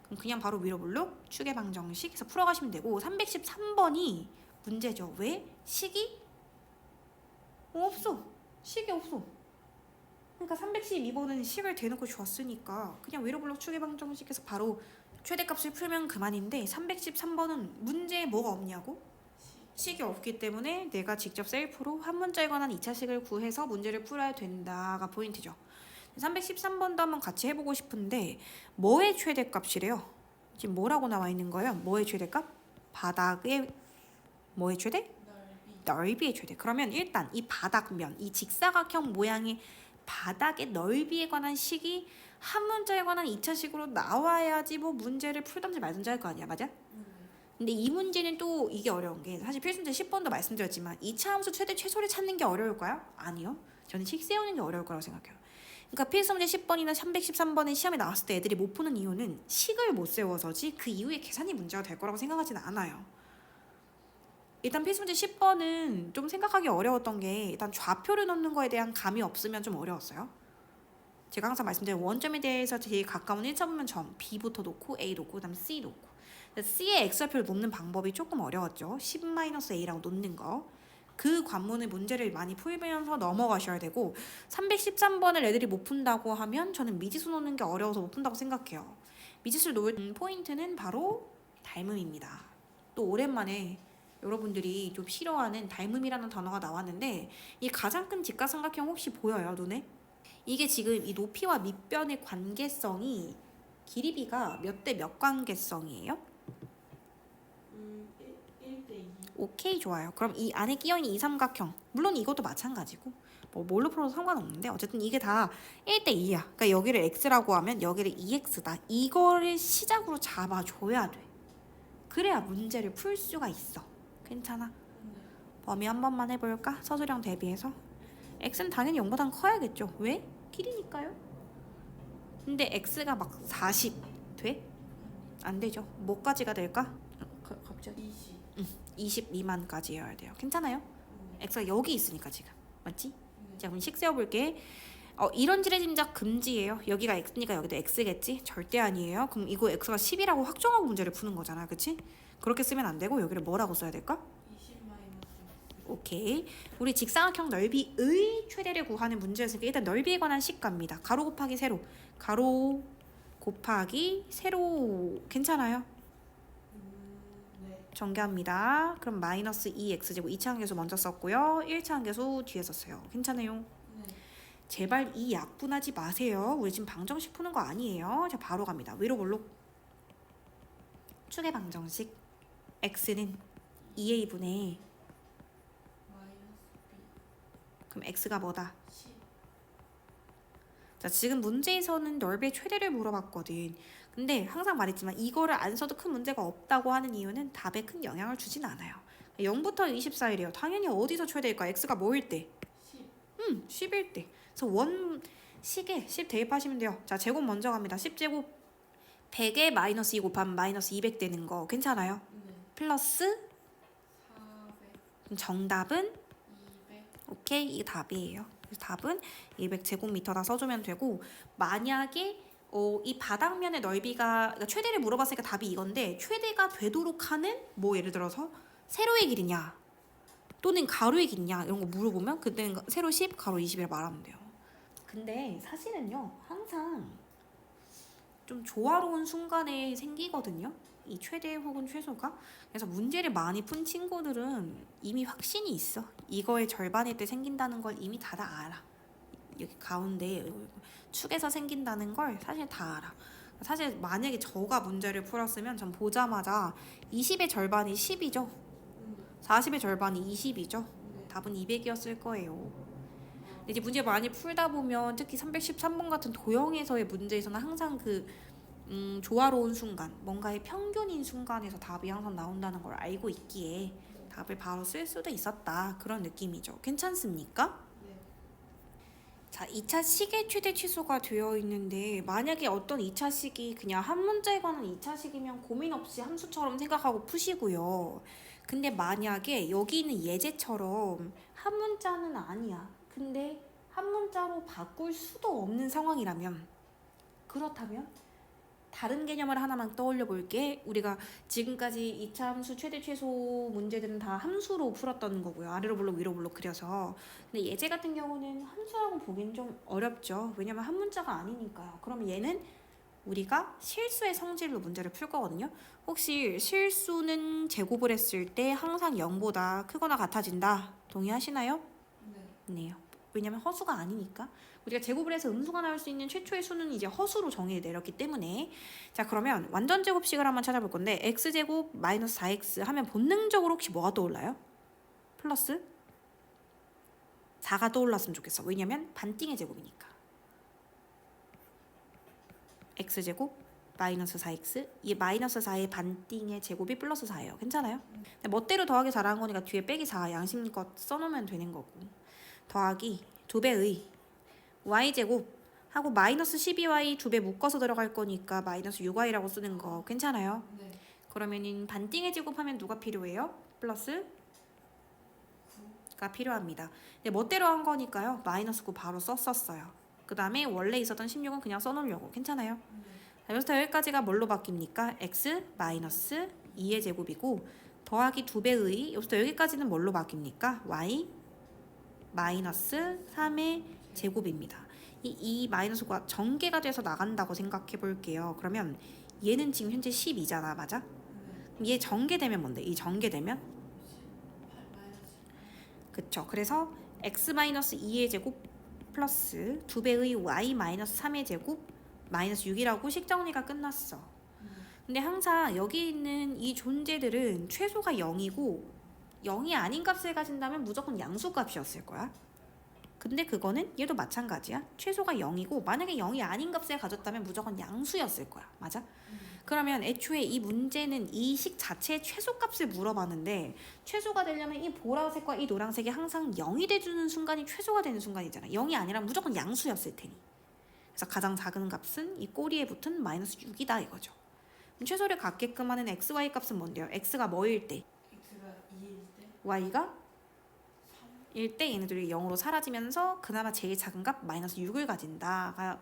그럼 그냥 바로 위로 블록 추계 방정식 해서 풀어가시면 되고 313번이 문제죠. 왜? 식이 없어. 식이 없어. 그러니까 312번은 식을 대놓고 줬으니까 그냥 위로 블록 추계 방정식에서 바로 최대값을 풀면 그만인데 313번은 문제에 뭐가 없냐고? 식이 없기 때문에 내가 직접 셀프로 한 문자에 관한 2차식을 구해서 문제를 풀어야 된다가 포인트죠. 313번도 한번 같이 해보고 싶은데 뭐의 최대값이래요? 지금 뭐라고 나와 있는 거예요? 뭐의 최대값? 바닥의 뭐의 최대? 넓이의 최대. 그러면 일단 이 바닥면, 이 직사각형 모양의 바닥의 넓이에 관한 식이 한 문자에 관한 2차식으로 나와야지 뭐 문제를 풀던지 말던지 할 거 아니야, 맞아? 근데 이 문제는 또 이게 어려운 게 사실 필수문제 10번도 말씀드렸지만 2차 함수 최대 최소를 찾는 게 어려울까요? 아니요. 저는 식 세우는 게 어려울 거라고 생각해요. 그러니까 필수문제 10번이나 313번의 시험에 나왔을 때 애들이 못 푸는 이유는 식을 못 세워서지 그 이후에 계산이 문제가 될 거라고 생각하지는 않아요. 일단 필수문제 10번은 좀 생각하기 어려웠던 게 일단 좌표를 넣는 거에 대한 감이 없으면 좀 어려웠어요. 제가 항상 말씀드린 원점에 대해서 제일 가까운 1차 보면 점 B부터 놓고 A 놓고 그 다음에 C 놓고 C의 X좌표를 놓는 방법이 조금 어려웠죠. 10-A라고 놓는 거. 그 관문의 문제를 많이 풀면서 넘어가셔야 되고 313번을 애들이 못 푼다고 하면 저는 미지수 놓는 게 어려워서 못 푼다고 생각해요. 미지수를 놓을 포인트는 바로 닮음입니다. 또 오랜만에 여러분들이 좀 싫어하는 닮음이라는 단어가 나왔는데 이 가장 큰 직각삼각형 혹시 보여요, 눈에? 이게 지금 이 높이와 밑변의 관계성이 길이비가 몇 대 몇 관계성이에요? 1대 2. 오케이, 좋아요. 그럼 이 안에 끼어있는 이 삼각형, 물론 이것도 마찬가지고 뭐 뭘로 풀어도 상관없는데 어쨌든 이게 다 1대 2야. 그러니까 여기를 x라고 하면 여기를 2x다. 이거를 시작으로 잡아줘야 돼. 그래야 문제를 풀 수가 있어. 괜찮아? 범위 한 번만 해볼까? 서술형 대비해서. x는 당연히 0보단 커야겠죠. 왜? 길이니까요. 근데 x가 막 40 돼? 안 되죠. 뭐까지가 될까? 갑자기 20 미만까지여야 돼요. 괜찮아요? x가 여기 있으니까 지금. 맞지? 자, 그럼 식 세워볼게. 이런 지레 짐작 금지예요. 여기가 x니까 여기도 x겠지? 절대 아니에요. 그럼 이거 x가 10이라고 확정하고 문제를 푸는 거잖아. 그치? 그렇게 쓰면 안 되고 여기를 뭐라고 써야 될까? 20 오케이. 우리 직사각형 넓이의 최대를 구하는 문제였으니까 일단 넓이에 관한 식 갑니다. 가로 곱하기 세로. 가로 곱하기 세로. 괜찮아요? 네. 전개합니다. 그럼 마이너스 2x제곱 2차 함계수 먼저 썼고요. 1차 함계수 뒤에 썼어요. 괜찮아요? 네. 제발 이 약분하지 마세요. 우리 지금 방정식 푸는 거 아니에요. 자, 바로 갑니다. 위로 볼록 축의 방정식. x는 2a분의 마이너스 B 그럼 x가 뭐다? 10. 자, 지금 문제에서는 넓이의 최대를 물어봤거든. 근데 항상 말했지만 이거를 안 써도 큰 문제가 없다고 하는 이유는 답에 큰 영향을 주진 않아요. 0부터 20 사이래요. 당연히 어디서 최대일까? x가 뭐일 때? 10. 10일 때. 그래서 원식에 10 대입하시면 돼요. 자, 제곱 먼저 갑니다. 10제곱 100에 마이너스 2 곱하면 마이너스 200 되는 거 괜찮아요? 네. 플러스 400. 그럼 정답은 200. 오케이, 이게 답이에요. 그래서 답은 200제곱미터다 써주면 되고 만약에 이 바닥면의 넓이가 그러니까 최대를 물어봤으니까 답이 이건데 최대가 되도록 하는 뭐 예를 들어서 세로의 길이냐 또는 가로의 길이냐 이런 거 물어보면 그때는 세로 10, 가로 20이라 말하면 돼요. 근데 사실은요 항상 좀 조화로운 순간에 생기거든요. 이 최대 혹은 최소가. 그래서 문제를 많이 푼 친구들은 이미 확신이 있어. 이거의 절반일 때 생긴다는 걸 이미 다 알아. 여기 가운데 축에서 생긴다는 걸 사실 다 알아. 사실 만약에 저가 문제를 풀었으면 전 보자마자 20의 절반이 10이죠. 40의 절반이 20이죠. 답은 200이었을 거예요. 근데 이제 문제 많이 풀다 보면 특히 313번 같은 도형에서의 문제에서는 항상 그 조화로운 순간, 뭔가의 평균인 순간에서 답이 항상 나온다는 걸 알고 있기에 답을 바로 쓸 수도 있었다. 그런 느낌이죠. 괜찮습니까? 네. 자, 2차 식의 최대 취소가 되어 있는데 만약에 어떤 2차 식이 그냥 한 문자에 관한 2차 식이면 고민 없이 함수처럼 생각하고 푸시고요. 근데 만약에 여기 있는 예제처럼 한 문자는 아니야. 근데 한 문자로 바꿀 수도 없는 상황이라면 그렇다면 다른 개념을 하나만 떠올려 볼게. 우리가 지금까지 2차 함수 최대 최소 문제들은 다 함수로 풀었던 거고요. 아래로 블록 위로 블록 그려서. 근데 예제 같은 경우는 함수라고 보기엔 좀 어렵죠. 왜냐면 한 문자가 아니니까요. 그러면 얘는 우리가 실수의 성질로 문제를 풀 거거든요. 혹시 실수는 제곱을 했을 때 항상 0보다 크거나 같아진다. 동의하시나요? 네. 네요. 왜냐면 허수가 아니니까. 우리가 제곱을 해서 음수가 나올 수 있는 최초의 수는 이제 허수로 정의 내렸기 때문에. 자, 그러면 완전 제곱식을 한번 찾아볼 건데 x제곱 마이너스 4x 하면 본능적으로 혹시 뭐가 떠올라요? 플러스 4가 떠올랐으면 좋겠어. 왜냐면 반띵의 제곱이니까. x제곱 마이너스 4x, 이 마이너스 4의 반띵의 제곱이 플러스 4예요. 괜찮아요? 근데 멋대로 더하기 4라는 거니까 뒤에 빼기 4 양심껏 써놓으면 되는 거고, 더하기 2배의 y제곱 하고 마이너스 12y 2배 묶어서 들어갈 거니까 마이너스 6y라고 쓰는 거 괜찮아요? 네. 그러면은 반띵의 제곱하면 누가 필요해요? 플러스 9가 필요합니다. 근데 멋대로 한 거니까요. 마이너스 9 바로 썼었어요. 그 다음에 원래 있었던 16은 그냥 써놓으려고. 괜찮아요? 자, 여기서부터 여기까지가 뭘로 바뀝니까? x 마이너스 2의 제곱이고 더하기 2배의 여기서부터 여기까지는 뭘로 바뀝니까? y 마이너스 3의 제곱입니다. 이 마이너스가 전개가 돼서 나간다고 생각해 볼게요. 그러면 얘는 지금 현재 12잖아. 맞아? 네. 얘 전개되면 뭔데? 이 전개되면? 8 마이너스 그쵸. 그래서 x 마이너스 2의 제곱 플러스 2배의 y 마이너스 3의 제곱 마이너스 6이라고 식정리가 끝났어. 근데 항상 여기 있는 이 존재들은 최소가 0이고 0이 아닌 값을 가진다면 무조건 양수값이었을 거야. 근데 그거는 얘도 마찬가지야. 최소가 0이고 만약에 0이 아닌 값을 가졌다면 무조건 양수였을 거야. 맞아? 그러면 애초에 이 문제는 이 식 자체의 최소값을 물어봤는데 최소가 되려면 이 보라색과 이 노란색이 항상 0이 돼주는 순간이 최소가 되는 순간이잖아. 0이 아니라 무조건 양수였을 테니. 그래서 가장 작은 값은 이 꼬리에 붙은 마이너스 6이다 이거죠. 그럼 최소를 갖게끔 하는 xy 값은 뭔데요? x가 뭐일 때? x가 2일 때 y가 3. 1 때 얘네들이 0으로 사라지면서 그나마 제일 작은 값 마이너스 6을 가진다가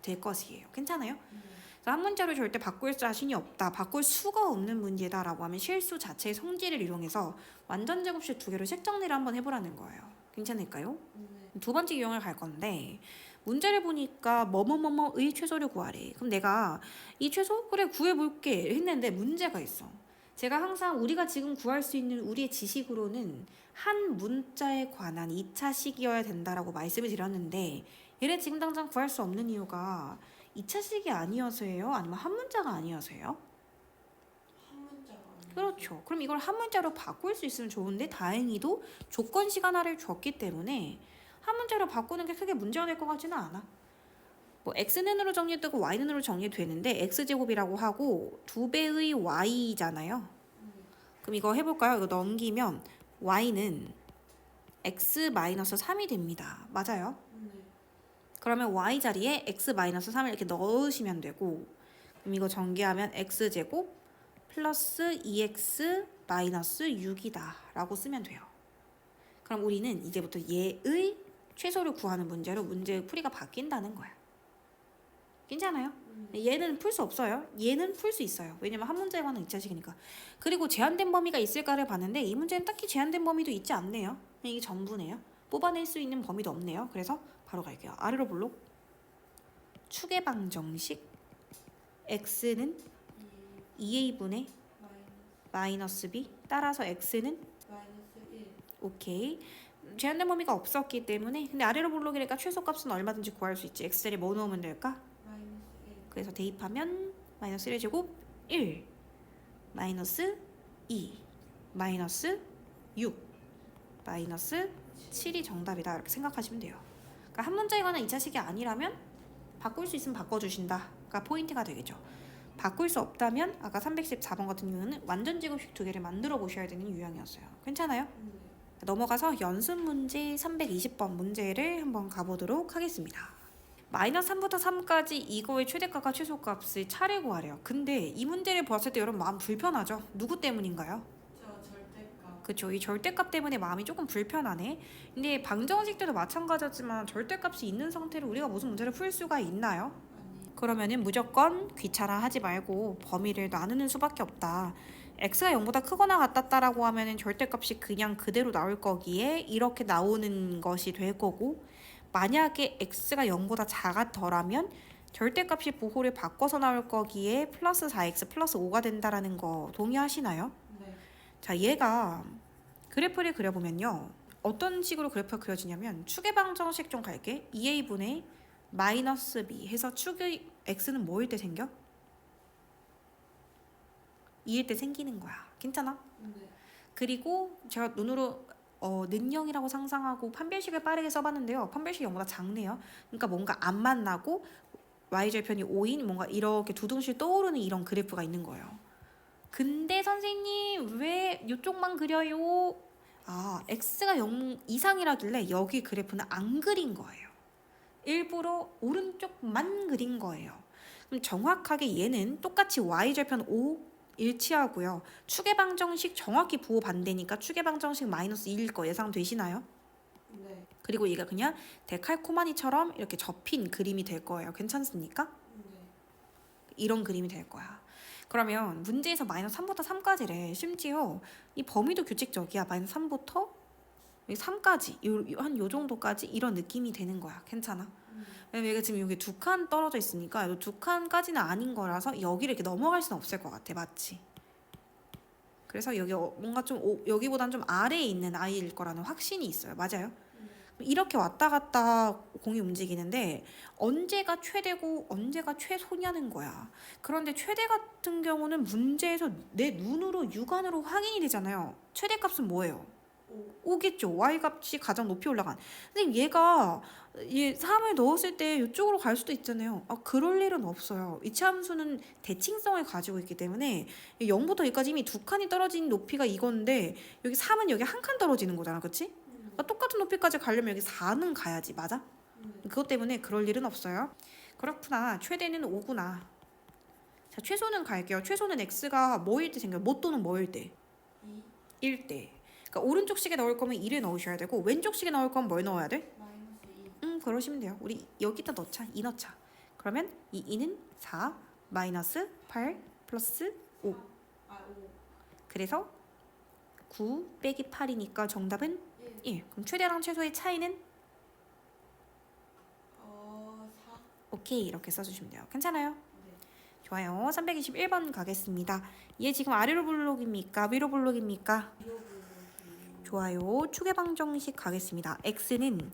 될 것이에요. 괜찮아요? 그래서 한 문자로 절대 바꿀 자신이 없다, 바꿀 수가 없는 문제다라고 하면 실수 자체의 성질을 이용해서 완전 제곱식 두 개로 식 정리를 한번 해보라는 거예요. 괜찮을까요? 네. 두 번째 유형을 갈 건데 문제를 보니까 뭐뭐뭐뭐의 최소를 구하래. 그럼 내가 이 최소? 그래 구해볼게 했는데 문제가 있어. 제가 항상 우리가 지금 구할 수 있는 우리의 지식으로는 한 문자에 관한 2차식이어야 된다라고 말씀을 드렸는데 얘를 지금 당장 구할 수 없는 이유가 2차식이 아니어서예요? 아니면 한 문자가 아니어서예요? 한 문자가 아니에요. 그렇죠. 그럼 이걸 한 문자로 바꿀 수 있으면 좋은데 다행히도 조건 시간 하나를 줬기 때문에 한 문자로 바꾸는 게 크게 문제가 될 것 같지는 않아. 뭐 x는으로 정리되고 y는으로 정리되는데 x제곱이라고 하고 2배의 y잖아요. 그럼 이거 해볼까요? 이거 넘기면 y는 x-3이 됩니다. 맞아요? 네. 그러면 y 자리에 x-3을 이렇게 넣으시면 되고 그럼 이거 전개하면 x제곱 플러스 2x 마이너스 6이다 라고 쓰면 돼요. 그럼 우리는 이제부터 얘의 최소를 구하는 문제로 문제의 풀이가 바뀐다는 거야. 괜찮아요? 얘는 풀 수 없어요. 얘는 풀 수 있어요. 왜냐면 한 문제에 관한 2차식이니까. 그리고 제한된 범위가 있을까를 봤는데 이 문제는 딱히 제한된 범위도 있지 않네요. 이게 전부네요. 뽑아낼 수 있는 범위도 없네요. 그래서 바로 갈게요. 아래로 블록 축의 방정식 x는 2a분의 마이너스 b 따라서 x는 마이너스 1. 오케이. 제한된 범위가 없었기 때문에 근데 아래로 블록이니까 최소값은 얼마든지 구할 수 있지. x자리에 뭐 넣으면 될까? 마이너스 1. 그래서 대입하면 마이너스 1의 제곱 1 마이너스 2 마이너스 6 마이너스 7이 정답이다 이렇게 생각하시면 돼요. 그러니까 한 문자에 관한 2차식이 아니라면 바꿀 수 있으면 바꿔주신다가 포인트가 되겠죠. 바꿀 수 없다면 아까 314번 같은 경우는 완전 제곱식 두 개를 만들어 보셔야 되는 유형이었어요. 괜찮아요? 넘어가서 연습 문제 320번 문제를 한번 가보도록 하겠습니다. 마이너스 3부터 3까지 이거의 최대값과 최소값을 차례 구하래요. 근데 이 문제를 봤을 때 여러분 마음 불편하죠? 누구 때문인가요? 저 절대값. 그쵸, 이 절대값 때문에 마음이 조금 불편하네. 근데 방정식 때도 마찬가지지만 절대값이 있는 상태로 우리가 무슨 문제를 풀 수가 있나요? 아니. 그러면은 무조건 귀찮아하지 말고 범위를 나누는 수밖에 없다. x가 0보다 크거나 같았다라고 하면은 절대값이 그냥 그대로 나올 거기에 이렇게 나오는 것이 될 거고, 만약에 x가 0보다 작았더라면 절대값이 부호를 바꿔서 나올 거기에 플러스 4x 플러스 5가 된다라는 거 동의하시나요? 네. 자, 얘가 그래프를 그려보면요, 어떤 식으로 그래프가 그려지냐면 축의 방정식 좀 갈게. 2a분의 마이너스 b 해서 축의 x는 뭐일 때 생겨? 2일 때 생기는 거야. 괜찮아? 네. 그리고 제가 눈으로 는영이라고 상상하고 판별식을 빠르게 써봤는데요. 판별식이 0보다 작네요. 그러니까 뭔가 안 만나고 y절편이 5인 뭔가 이렇게 두둥실 떠오르는 이런 그래프가 있는 거예요. 근데 선생님 왜 이쪽만 그려요? 아, x가 0 이상이라길래 여기 그래프는 안 그린 거예요. 일부러 오른쪽만 그린 거예요. 그럼 정확하게 얘는 똑같이 y절편 5 일치하고요. 축의 방정식 정확히 부호 반대니까 축의 방정식 마이너스 2일 거 예상되시나요? 네. 그리고 얘가 그냥 데칼코마니처럼 이렇게 접힌 그림이 될 거예요. 괜찮습니까? 네. 이런 그림이 될 거야. 그러면 문제에서 마이너스 3부터 3까지래. 심지어 이 범위도 규칙적이야. 마이너스 3부터 3까지 한 요 정도까지 이런 느낌이 되는 거야. 괜찮아? 왜냐면 얘가 지금 여기 두 칸 떨어져 있으니까 이 두 칸까지는 아닌 거라서 여기를 이렇게 넘어갈 수는 없을 것 같아. 맞지? 그래서 여기 뭔가 좀 여기보단 좀 아래에 있는 아이일 거라는 확신이 있어요. 맞아요? 이렇게 왔다 갔다 공이 움직이는데 언제가 최대고 언제가 최소냐는 거야. 그런데 최대 같은 경우는 문제에서 내 눈으로 육안으로 확인이 되잖아요. 최대값은 뭐예요? 5겠죠. y값이 가장 높이 올라간. 근데 얘가 얘 3을 넣었을 때 이쪽으로 갈 수도 있잖아요. 아, 그럴 일은 없어요. 이차함수는 대칭성을 가지고 있기 때문에 0부터 2까지 이미 두 칸이 떨어진 높이가 이건데 여기 3은 여기 한 칸 떨어지는 거잖아. 그치? 그러니까 똑같은 높이까지 가려면 여기 4는 가야지. 맞아? 그것 때문에 그럴 일은 없어요. 그렇구나. 최대는 5구나. 자, 최소는 갈게요. 최소는 x가 뭐일 때 생겨요? 뭐 또는 뭐일 때? 2 1 때. 그러니까 오른쪽 식에 넣을 거면 2를 넣으셔야 되고 왼쪽 식에 넣을 거면 뭘 넣어야 돼? 마이너스 2. 그러시면 돼요. 우리 여기다 넣자. 2 넣자. 그러면 이 2는 4 마이너스 8 플러스 5. 5. 그래서 9 빼기 8이니까 정답은 1. 1. 그럼 최대랑 최소의 차이는 4. 오케이 이렇게 써주시면 돼요. 괜찮아요? 네. 좋아요. 321번 가겠습니다. 얘 지금 아래로 블록입니까? 위로 블록입니까? 좋아요. 축의 방정식 가겠습니다. x는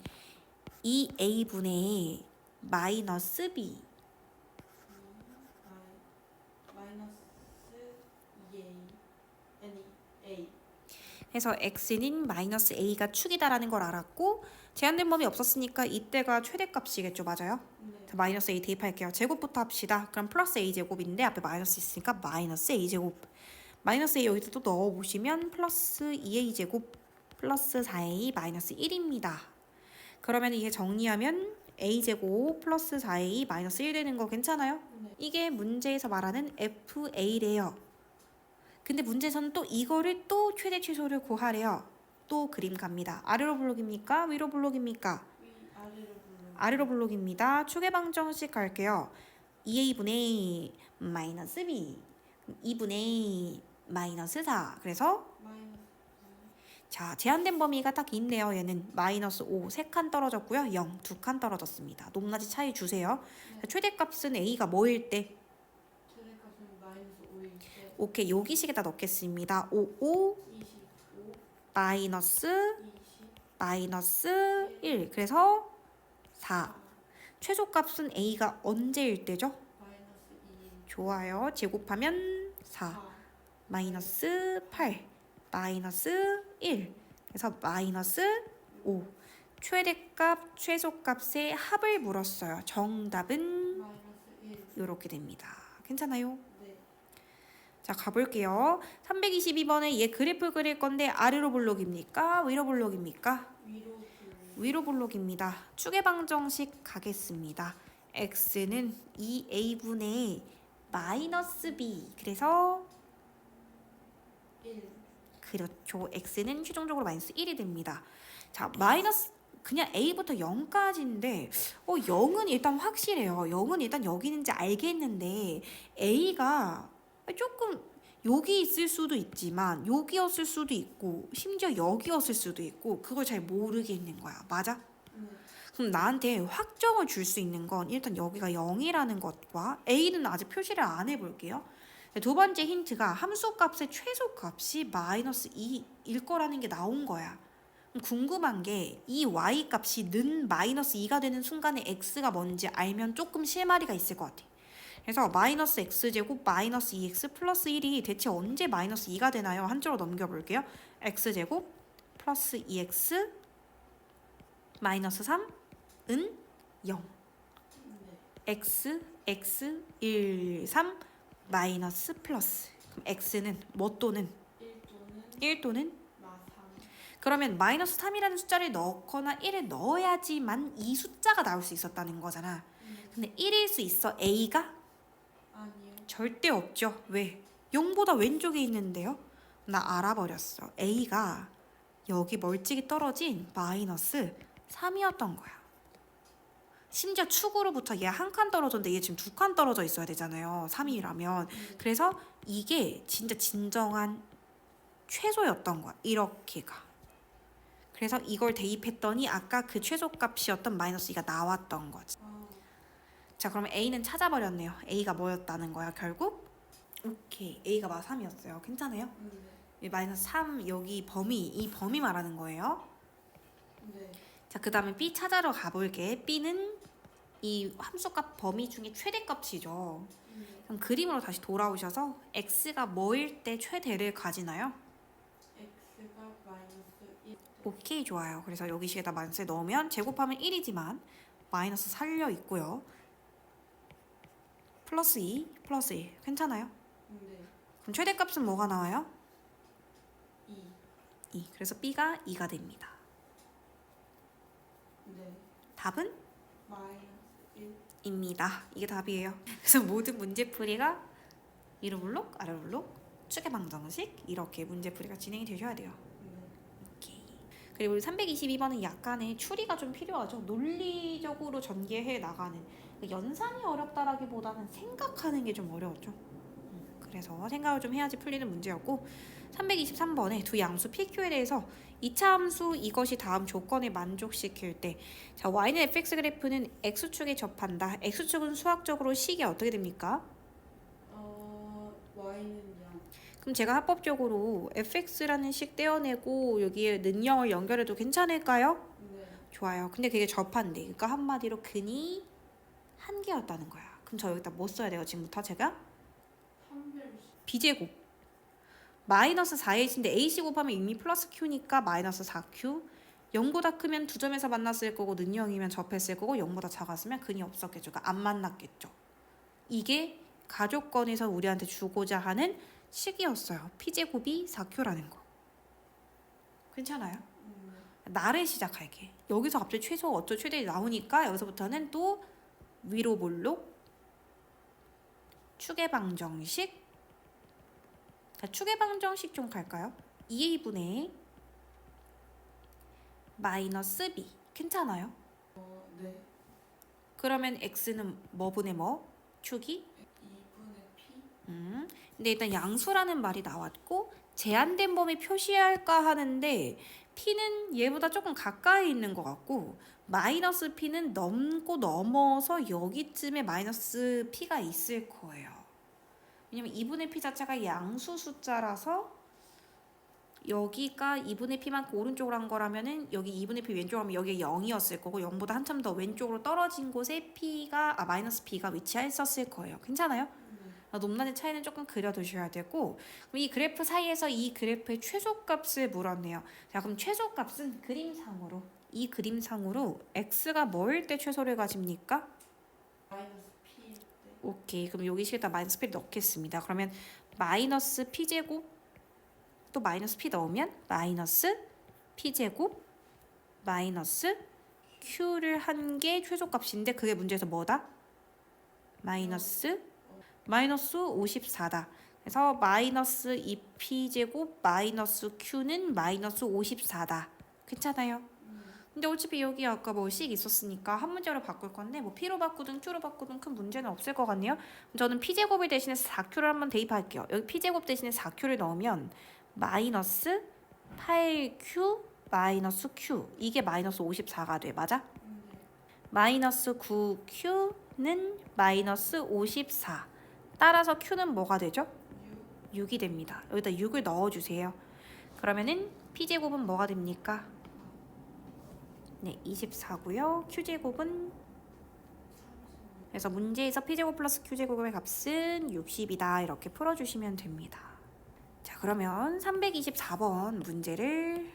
2a분의 마이너스 b 마이너스 2a 아니 a. 해서 x는 마이너스 a가 축이다라는 걸 알았고 제한된 범위 없었으니까 이때가 최대값이겠죠. 맞아요? 네. 자, 마이너스 a 대입할게요. 제곱부터 합시다. 그럼 플러스 a 제곱인데 앞에 마이너스 있으니까 마이너스 a 제곱. 마이너스 a 여기서 또 넣어보시면 플러스 2a 제곱 플러스 4a 마이너스 1입니다. 그러면 이게 정리하면 a 제곱 플러스 4a 마이너스 1 되는 거 괜찮아요? 네. 이게 문제에서 말하는 fa래요. 근데 문제에서는 또 이거를 또 최대 최소를 구하래요. 또 그림 갑니다. 아래로 블록입니까? 위로 블록입니까? 아래로 블록입니다. 축의 방정식 갈게요. 2a분의 마이너스 b 2분의 마이너스 4. 그래서 마이너스 자, 제한된 범위가 딱 있네요. 얘는 마이너스 5, 3칸 떨어졌고요. 0, 2칸 떨어졌습니다. 높낮이 차이 주세요. 네. 자, 최대값은 a가 뭐일 때? 최대값은 마이너스 5일 때. 오케이, 여기 식에다 넣겠습니다. 5, 5, 25 마이너스 20 마이너스 1. 그래서 4. 최소값은 a가 언제일 때죠? 마이너스 2 좋아요. 제곱하면 4. 4 마이너스 8. 마이너스 1. 그래서 마이너스 5. 최대값, 최소값의 합을 물었어요. 정답은 마이너스 1. 이렇게 됩니다. 괜찮아요? 네. 자, 가볼게요. 322번에 얘 그래프 그릴 건데 아래로 볼록입니까? 위로 볼록입니까? 위로 위로 볼록입니다. 축의 방정식 가겠습니다. x는 2a분의 마이너스 b. 그래서 1. 그렇죠. x는 최종적으로 마이너스 1이 됩니다. 자, 마이너스 그냥 a부터 0까지인데 0은 일단 확실해요. 0은 일단 여기 있는지 알겠는데 a가 조금 여기 있을 수도 있지만 여기였을 수도 있고 심지어 여기였을 수도 있고 그걸 잘 모르겠는 거야. 맞아? 네. 그럼 나한테 확정을 줄 수 있는 건 일단 여기가 0이라는 것과 a는 아직 표시를 안 해볼게요. 두 번째 힌트가 함수값의 최소값이 마이너스 2일 거라는 게 나온 거야. 그럼 궁금한 게 이 y 값이 는 마이너스 2가 되는 순간에 x가 뭔지 알면 조금 실마리가 있을 것 같아. 그래서 마이너스 x제곱 마이너스 2x 플러스 1이 대체 언제 마이너스 2가 되나요? 한쪽으로 넘겨볼게요. x제곱 플러스 2x 마이너스 3은 0 네. x 1 3 마이너스 플러스 그럼 x는 뭐 또는 1 또는 1 또는 마3. 그러면 마이너스 3이라는 숫자를 넣거나 1을 넣어야지만 이 숫자가 나올 수 있었다는 거잖아. 근데 1일 수 있어 a가? 아니요. 절대 없죠. 왜? 0보다 왼쪽에 있는데요. 나 알아버렸어. a가 여기 멀찍이 떨어진 마이너스 3이었던 거야. 심지어 축으로부터 얘 한 칸 떨어졌는데 얘 지금 두 칸 떨어져 있어야 되잖아요. 3이라면. 그래서 이게 진짜 진정한 최소였던 거야. 이렇게가. 그래서 이걸 대입했더니 아까 그 최소값이었던 마이너스 2가 나왔던 거지. 자, 그러면 a는 찾아버렸네요. a가 뭐였다는 거야 결국? 오케이. a가 마 3이었어요. 괜찮아요? 이 마이너스 3 여기 범위 이 범위 말하는 거예요. 네. 자, 그 다음에 b 찾아러 가볼게. b는 이 함수값 범위 중에 최대값이죠. 그럼 그림으로 다시 돌아오셔서 x가 뭐일 때 최대를 가지나요? x가 마이너스 1. 오케이, 좋아요. 그래서 여기시에다 마이너스 넣으면 제곱하면 1이지만 마이너스 살려 있고요. 플러스 2, 플러스 1 괜찮아요? 네. 그럼 최대값은 뭐가 나와요? 2. 2. 그래서 b가 2가 됩니다. 네. 답은 마이너스 1. 입니다. 이게 답이에요. 그래서 모든 문제풀이가 위로 블록, 아래 블록, 축의 방정식 이렇게 문제풀이가 진행이 되셔야 돼요. 네. 오케이. 그리고 우리 322번은 약간의 추리가 좀 필요하죠. 논리적으로 전개해 나가는 연산이 어렵다라기보다는 생각하는 게 좀 어려웠죠. 그래서 생각을 좀 해야지 풀리는 문제였고 323번에 두 양수 PQ에 대해서 2차 함수 이것이 다음 조건에 만족시킬 때 자, y는 fx 그래프는 x축에 접한다. x축은 수학적으로 식이 어떻게 됩니까? y는 0. 그럼 제가 합법적으로 fx라는 식 떼어내고 여기에 는 0을 연결해도 괜찮을까요? 네. 좋아요. 근데 그게 접한대. 그러니까 한마디로 근이 한 개였다는 거야. 그럼 저 여기다 뭐 써야 돼요? 지금부터 제가? 판별식. b제곱 마이너스 4h인데 ac 곱하면 이미 플러스 q니까 마이너스 4q 0보다 크면 두 점에서 만났을 거고 는 0이면 접했을 거고 0보다 작았으면 근이 없었겠죠. 그러니까 안 만났겠죠. 이게 가족권에서 우리한테 주고자 하는 식이었어요. p제곱이 4q라는 거. 괜찮아요? 나를 시작할게. 여기서 갑자기 최소 어쩌 최대 나오니까 여기서부터는 또 위로 볼록 축의 방정식. 자, 축의 방정식 좀 갈까요? 2a분의 마이너스 b 괜찮아요? 네. 그러면 x는 뭐분의 뭐? 축이? 2분의 p. 근데 일단 양수라는 말이 나왔고 제한된 범위 표시할까 하는데 p는 얘보다 조금 가까이 있는 것 같고 마이너스 p는 넘어서 여기쯤에 마이너스 p가 있을 거예요. 왜냐면 2분의 p 자체가 양수 숫자라서 여기가 2분의 p만큼 오른쪽으로 한 거라면은 여기 2분의 p 왼쪽으로 하면 여기가 0이었을 거고 0보다 한참 더 왼쪽으로 떨어진 곳에 마이너스 p가 위치했었을 거예요. 괜찮아요? 높낮이 차이는 조금 그려두셔야 되고 그럼 이 그래프 사이에서 이 그래프의 최소값을 물었네요. 자, 그럼 최소값은 이 그림상으로 x가 뭐일 때 최소를 가집니까? 마이너스 p일 때. 오케이. 그럼 여기 실다 마이너스 p를 넣겠습니다. 그러면 마이너스 p제곱 또 마이너스 p 넣으면 마이너스 p제곱 마이너스 q를 한 게 최소값인데 그게 문제에서 뭐다? 마이너스 54다. 그래서 마이너스 2p제곱 마이너스 q는 마이너스 54다. 괜찮아요? 근데 어차피 여기 아까 뭐 씩 있었으니까 한 문제로 바꿀 건데 뭐 p로 바꾸든 q로 바꾸든 큰 문제는 없을 것 같네요. 저는 p제곱을 대신해서 4q를 한번 대입할게요. 여기 p제곱 대신에 4q를 넣으면 마이너스 8q 마이너스 q 이게 마이너스 54가 돼. 맞아? 마이너스 9q는 마이너스 54 따라서 q는 뭐가 되죠? 6이 됩니다. 여기다 6을 넣어주세요. 그러면은 p제곱은 뭐가 됩니까? 네, 24고요. q제곱은 그래서 문제에서 p제곱 플러스 q제곱의 값은 60이다. 이렇게 풀어주시면 됩니다. 자, 그러면 324번 문제를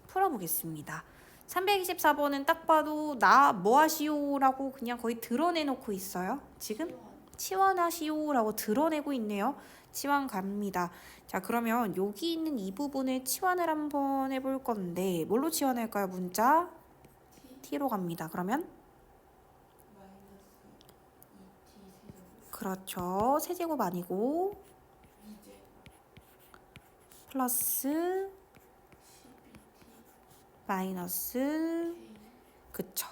풀어보겠습니다. 324번은 딱 봐도 나 뭐 하시오 라고 그냥 거의 드러내놓고 있어요. 지금 치환하시오 라고 드러내고 있네요. 치환 갑니다. 자, 그러면 여기 있는 이 부분을 치환을 한번 해볼 건데 뭘로 치환할까요? 문자 t로 갑니다. 그러면 그렇죠. 세제곱 아니고 플러스 마이너스 그쵸.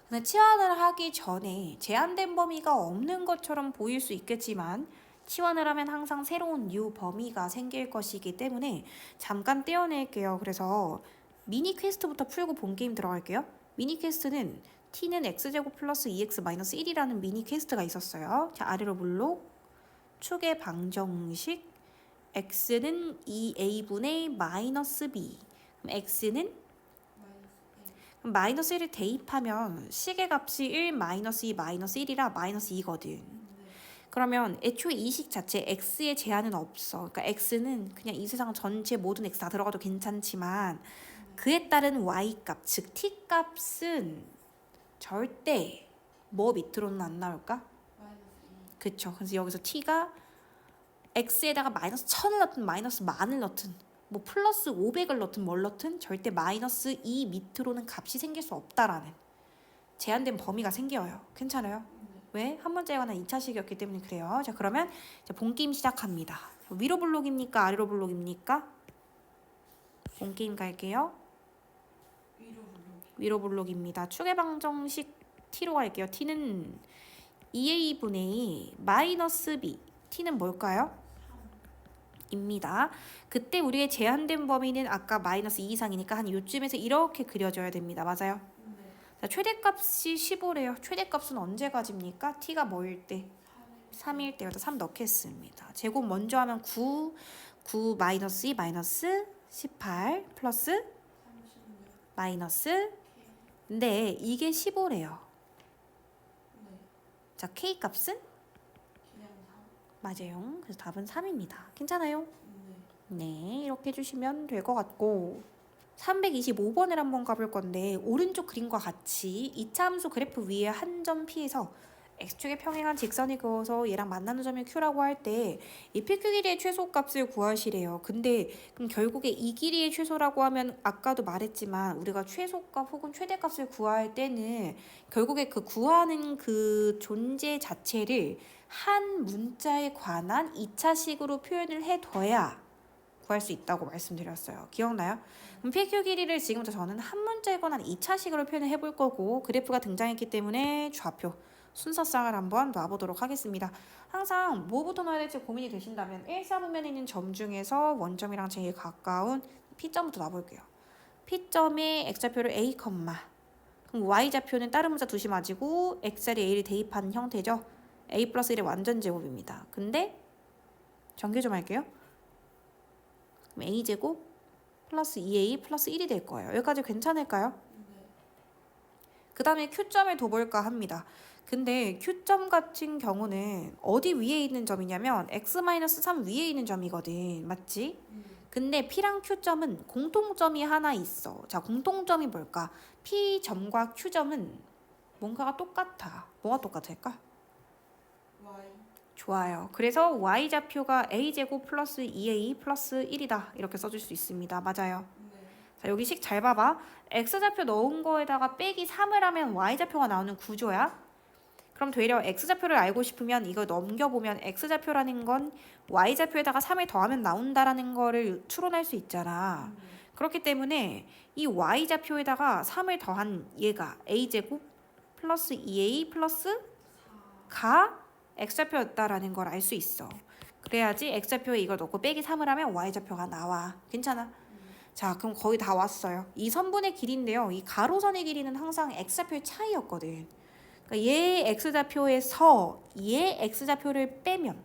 근데 치환을 하기 전에 제한된 범위가 없는 것처럼 보일 수 있겠지만 치환을 하면 항상 새로운 new 범위가 생길 것이기 때문에 잠깐 떼어낼게요. 그래서 미니 퀘스트부터 풀고 본 게임 들어갈게요. 미니 퀘스트는 t는 x제곱 플러스 2x 마이너스 1이라는 미니 퀘스트가 있었어요. 자, 아래로 블록 축의 방정식 x는 2a분의 마이너스 b 그럼 x는 마이너스 1을 대입하면 식의 값이 1 마이너스 2 마이너스 1이라 마이너스 2거든. 그러면 애초에 이 식 자체 x의 제한은 없어. 그러니까 x는 그냥 이 세상 전체 모든 x 다 들어가도 괜찮지만 그에 따른 y값, 즉 t값은 절대 뭐 밑으로는 안 나올까? 그쵸. 그래서 여기서 t가 x에다가 마이너스 1000을 넣든 마이너스 만을 넣든 뭐 플러스 500을 넣든 뭘 넣든 절대 마이너스 2 밑으로는 값이 생길 수 없다라는 제한된 범위가 생겨요. 괜찮아요? 왜? 한 문제에 관한 2차식이었기 때문에 그래요. 자, 그러면 이제 본 게임 시작합니다. 위로 블록입니까? 아래로 블록입니까? 본 게임 갈게요. 위로 블록입니다. 축의 방정식 t로 갈게요. t는 2a분의 마이너스 b t는 뭘까요? 입니다. 그때 우리의 제한된 범위는 아까 마이너스 2 이상이니까 한 요쯤에서 이렇게 그려줘야 됩니다. 맞아요? 자, 최대값이 15래요. 최대값은 언제까지입니까? t가 뭐일 때? 3일 때 여기다 3 넣겠습니다. 제곱 먼저 하면 9 마이너스 2 마이너스 18 플러스 마이너스 근데 이게 15래요. 자, k 값은? 맞아요. 그래서 답은 3입니다. 괜찮아요? 네, 이렇게 해주시면 될 것 같고 325번을 한번 가볼 건데 오른쪽 그림과 같이 2차 함수 그래프 위에 한 점 P에서 x축에 평행한 직선이 그어서 얘랑 만나는 점을 Q라고 할 때 이 PQ 길이의 최소값을 구하시래요. 근데 그럼 결국에 이 길이의 최소라고 하면 아까도 말했지만 우리가 최소값 혹은 최대값을 구할 때는 결국에 그 구하는 그 존재 자체를 한 문자에 관한 2차식으로 표현을 해둬야 구할 수 있다고 말씀드렸어요. 기억나요? 그럼 PQ 길이를 지금부터 저는 한 문자에 관한 2차식으로 표현을 해볼 거고 그래프가 등장했기 때문에 좌표 순서상을 한번 놔보도록 하겠습니다. 항상 뭐부터 넣어야 될지 고민이 되신다면 1사분면에 있는 점 중에서 원점이랑 제일 가까운 P점부터 놔볼게요. P점의 X좌표를 A, 그럼 Y좌표는 다른 문자 두시 맞이고 X자리에 A를 대입하는 형태죠. A 플러스 1의 완전 제곱입니다. 근데 전개 좀 할게요. 그럼 A제곱 플러스 2A 플러스 1이 될 거예요. 여기까지 괜찮을까요? 그 다음에 Q점을 둬볼까 합니다. 근데 Q점 같은 경우는 어디 위에 있는 점이냐면 X-3 위에 있는 점이거든. 맞지? 근데 P랑 Q점은 공통점이 하나 있어. 자, 공통점이 뭘까? P점과 Q점은 뭔가가 똑같아. 뭐가 똑같을까? 좋아요. 그래서 y좌표가 a제곱 플러스 2a 플러스 1이다. 이렇게 써줄 수 있습니다. 맞아요. 네. 자, 여기 식 잘 봐봐. x좌표 넣은 거에다가 빼기 3을 하면 y좌표가 나오는 구조야. 그럼 되려 x좌표를 알고 싶으면 이거 넘겨보면 x좌표라는 건 y좌표에다가 3을 더하면 나온다라는 거를 추론할 수 있잖아. 그렇기 때문에 이 y좌표에다가 3을 더한 얘가 a제곱 플러스 2a 플러스 4가 x좌표였다라는 걸 알 수 있어. 그래야지 x좌표에 이걸 넣고 빼기 3을 하면 y좌표가 나와. 괜찮아? 자, 그럼 거의 다 왔어요. 이 선분의 길이인데요. 이 가로선의 길이는 항상 x좌표의 차이였거든. 그러니까 얘 x좌표에서 얘 x좌표를 빼면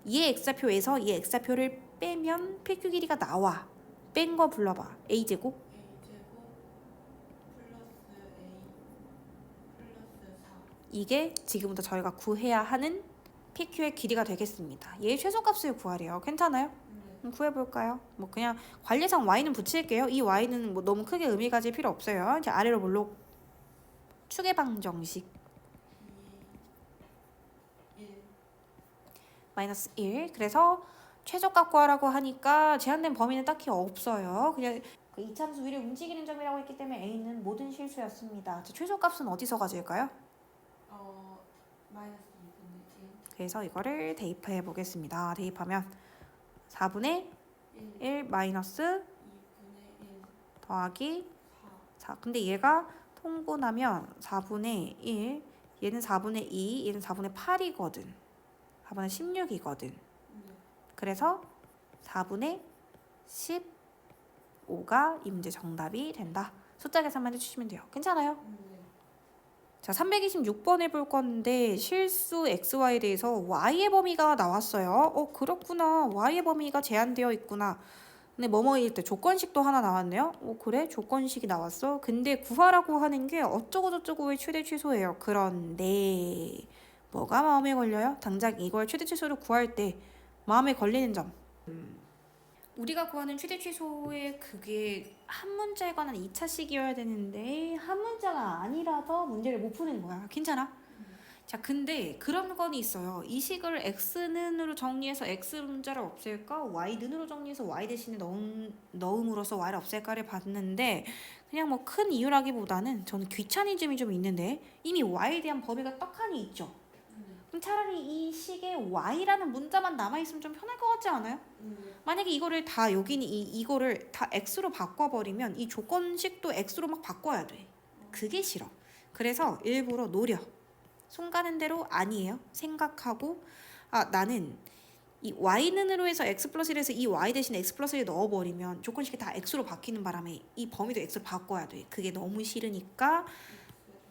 얘 x좌표에서 얘 x좌표를 빼면 PQ 길이가 나와. 뺀 거 불러봐. a제곱 a제곱 플러스 a 플러스 4. 이게 지금부터 저희가 구해야 하는 PQ의 길이가 되겠습니다. 얘 최소값을 구하래요. 괜찮아요? 네. 구해볼까요? 뭐 그냥 관례상 y는 붙일게요. 이 y는 뭐 너무 크게 의미 가질 필요 없어요. 이제 아래로 볼록 추계방 정식 2, 1. 마이너스 1. 그래서 최저값 구하라고 하니까 제한된 범위는 딱히 없어요. 그냥 그 이차함수 위를 움직이는 점이라고 했기 때문에 a는 모든 실수였습니다. 자, 최소값은 어디서 가질까요? 마이너스 2분의 1. 그래서 이거를 대입해 보겠습니다. 대입하면 4분의 1. 1 마이너스 2분의 1. 더하기 4. 4. 근데 얘가 통분하면 4분의 1, 얘는 4분의 2, 얘는 4분의 8이거든. 4분의 16이거든. 네. 그래서 4분의 15가 이 문제 정답이 된다. 숫자 계산만 해주시면 돼요. 괜찮아요? 네. 자, 326번 해볼 건데 실수 xy에 대해서 y의 범위가 나왔어요. 그렇구나. y의 범위가 제한되어 있구나. 근데 뭐뭐일 때 조건식도 하나 나왔네요. 그래? 조건식이 나왔어. 근데 구하라고 하는 게 어쩌고저쩌고의 최대 최소예요. 그런데 뭐가 마음에 걸려요? 당장 이걸 최대 최소로 구할 때 마음에 걸리는 점. 우리가 구하는 최대 최소의 그게 한 문자에 관한 2차식이어야 되는데 한 문자가 아니라서 문제를 못 푸는 거야. 괜찮아? 자, 근데 그런 건 있어요. 이 식을 x는으로 정리해서 x 문자를 없앨까? y는으로 정리해서 y 대신에 넣음으로써 y를 없앨까를 봤는데 그냥 뭐 큰 이유라기보다는 저는 귀차니즘이 좀 있는데 이미 y에 대한 범위가 떡하니 있죠. 그럼 차라리 이 식에 y라는 문자만 남아있으면 좀 편할 것 같지 않아요? 만약에 이거를 다 여기는 이거를 다 x로 바꿔버리면 이 조건식도 x로 막 바꿔야 돼. 그게 싫어. 그래서 일부러 노려. 손 가는 대로 아니에요. 생각하고 나는 이 y는으로 해서 x 플러스 1에서 이 y 대신 x 플러스 1 넣어버리면 조건식이 다 x로 바뀌는 바람에 이 범위도 x로 바꿔야 돼. 그게 너무 싫으니까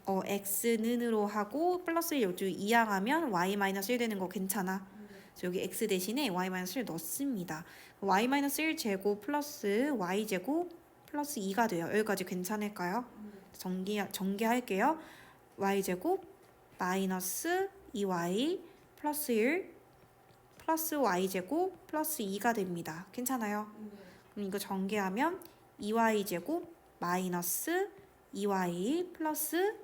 x는으로 하고 플러스 1 여기 이항하면 y 마이너스 1 되는 거 괜찮아. 그래서 여기 x 대신에 y 마이너스 1 넣습니다. y 마이너스 1 제곱 플러스 y 제곱 플러스 2가 돼요. 여기까지 괜찮을까요? 전개할게요. y 제곱 마이너스 2y 플러스 1 플러스 y 제곱 플러스 2가 됩니다. 괜찮아요? 그럼 이거 전개하면 2y 제곱 마이너스 2y 플러스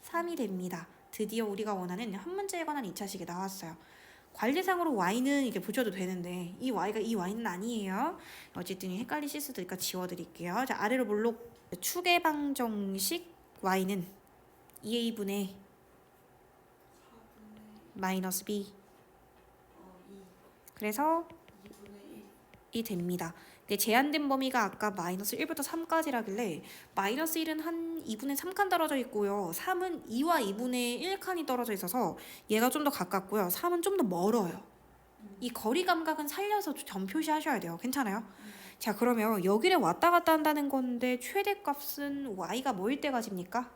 3이 됩니다. 드디어 우리가 원하는 한 문제에 관한 2차식이 나왔어요. 관리상으로 y는 이게 붙여도 되는데 이 y가 이 y는 아니에요. 어쨌든 헷갈리실 수도 있으니까 지워드릴게요. 자, 아래로 볼록 추계방정식 y는 2a분의 마이너스 b 2. 그래서 2분의 1이 됩니다. 근데 제한된 범위가 아까 마이너스 1부터 3까지라길래 마이너스 1은 한 2분의 3칸 떨어져 있고요. 3은 2와 2분의 1칸이 떨어져 있어서 얘가 좀 더 가깝고요. 3은 좀 더 멀어요. 이 거리 감각은 살려서 점 표시하셔야 돼요. 괜찮아요? 자, 그러면 여기를 왔다 갔다 한다는 건데 최대값은 y가 뭐일 때까지입니까?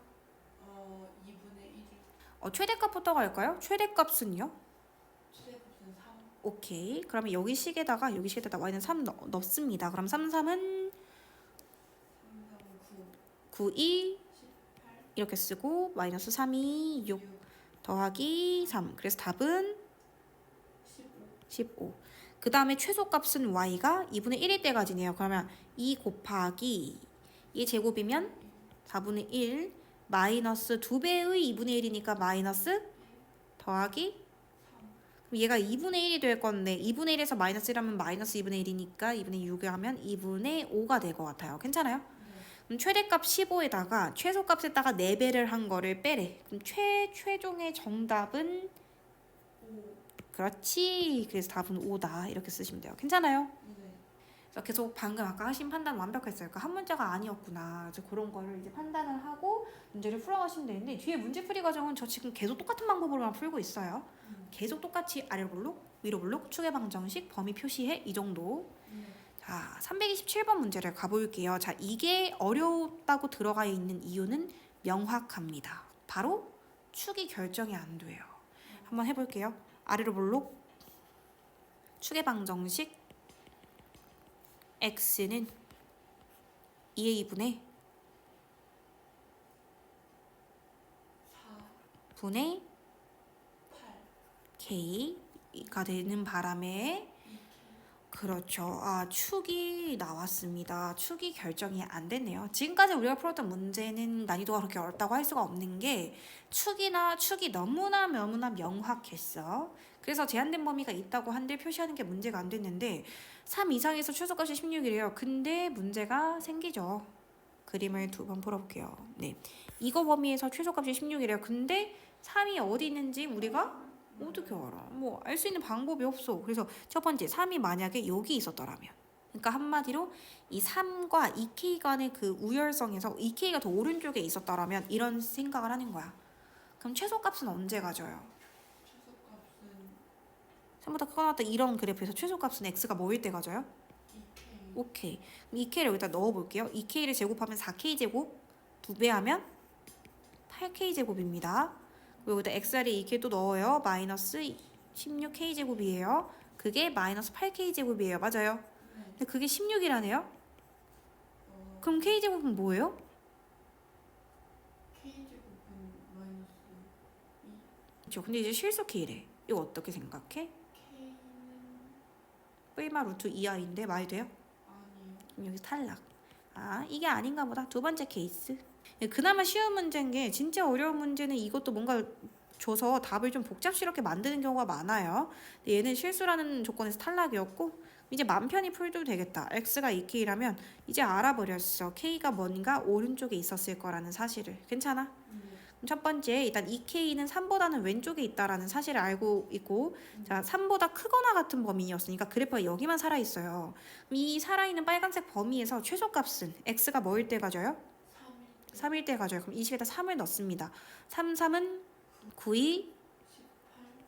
2분의 1이. 최대값부터 갈까요? 최대값은요? 최대값은 3. 오케이. 그러면 여기 식에다가 y는 3 넣습니다. 그럼 3, 3은 9. 9, 2 18. 이렇게 쓰고 마이너스 3, 2, 6 더하기 3. 그래서 답은 15. 그 다음에 최소값은 y가 2분의 1일 때까지네요. 그러면 2 곱하기 2 제곱이면 4분의 1 마이너스 2배의 2분의 1이니까 마이너스 더하기 그럼 얘가 2분의 1이 될 건데 2분의 1에서 마이너스 1하면 마이너스 2분의 1이니까 2분의 6을 하면 2분의 5가 될 것 같아요. 괜찮아요? 네. 그럼 최대값 15에다가 최소값에다가 4배를 한 거를 빼래. 그럼 최종의 정답은 오. 그렇지. 그래서 답은 5다. 이렇게 쓰시면 돼요. 괜찮아요? 네. 그래서 계속 방금 아까 하신 판단 완벽했어요. 그러니까 한 문제가 아니었구나. 그래서 그런 거를 이제 판단을 하고 문제를 풀어가시면 되는데 뒤에 문제풀이 과정은 저 지금 계속 똑같은 방법으로만 풀고 있어요. 계속 똑같이 아래로 블록, 위로 블록, 축의 방정식, 범위 표시해 이 정도. 네. 자, 327번 문제를 가볼게요. 자, 이게 어렵다고 들어가 있는 이유는 명확합니다. 바로 축이 결정이 안 돼요. 한번 해볼게요. 아래로 블록, 축의 방정식, x는 2의 2분의 4, 분의 8, k가 되는 바람에 그렇죠. 아, 축이 나왔습니다. 축이 결정이 안 됐네요. 지금까지 우리가 풀었던 문제는 난이도가 그렇게 어렵다고 할 수가 없는 게 축이 너무나 명확했어. 그래서 제한된 범위가 있다고 한들 표시하는 게 문제가 안 됐는데 3 이상에서 최소값이 16이래요. 근데 문제가 생기죠. 그림을 두 번 풀어볼게요. 네, 이거 범위에서 최소값이 16이래요. 근데 3이 어디 있는지 우리가 어떻게 알아? 뭐 알 수 있는 방법이 없어. 그래서 첫 번째 3이 만약에 여기 있었더라면, 그러니까 한마디로 이 3과 2k 간의 그 우열성에서 2k가 더 오른쪽에 있었더라면 이런 생각을 하는 거야. 그럼 최소값은 언제 가져요? 최소값은 3보다 크거나 같다 이런 그래프에서 최소값은 x가 뭐일 때 가져요? 2K. 오케이. 그럼 2k를 여기다 넣어볼게요. 2k를 제곱하면 4k 제곱, 2배 하면 8k 제곱입니다. 그리고 여기다 xr에 2k 또 넣어요. 마이너스 16k 제곱이에요. 그게 마이너스 8k 제곱이에요. 맞아요? 네. 근데 그게 16이라네요. 그럼 k 제곱은 뭐예요? K제곱은 마이너스 2. 그렇죠. 근데 이제 실수 k래. 이거 어떻게 생각해? K는 뿌리마 루트 2i인데 말이 돼요? 아니에요. 그럼 여기 탈락. 아, 이게 아닌가 보다. 두 번째 케이스. 그나마 쉬운 문제인 게 진짜 어려운 문제는 이것도 뭔가 줘서 답을 좀 복잡스럽게 만드는 경우가 많아요. 근데 얘는 실수라는 조건에서 탈락이었고 이제 맘 편히 풀도 되겠다. x가 2k라면 이제 알아버렸어. k가 뭔가 오른쪽에 있었을 거라는 사실을. 괜찮아? 그럼 첫 번째 일단 2k는 3보다는 왼쪽에 있다라는 사실을 알고 있고 자 3보다 크거나 같은 범위였으니까 그래프가 여기만 살아있어요. 이 살아있는 빨간색 범위에서 최소값은 x가 뭐일 때 가져요? 3일 때 가져요. 그럼 이 식에다 3을 넣습니다. 3, 3은 9이 18.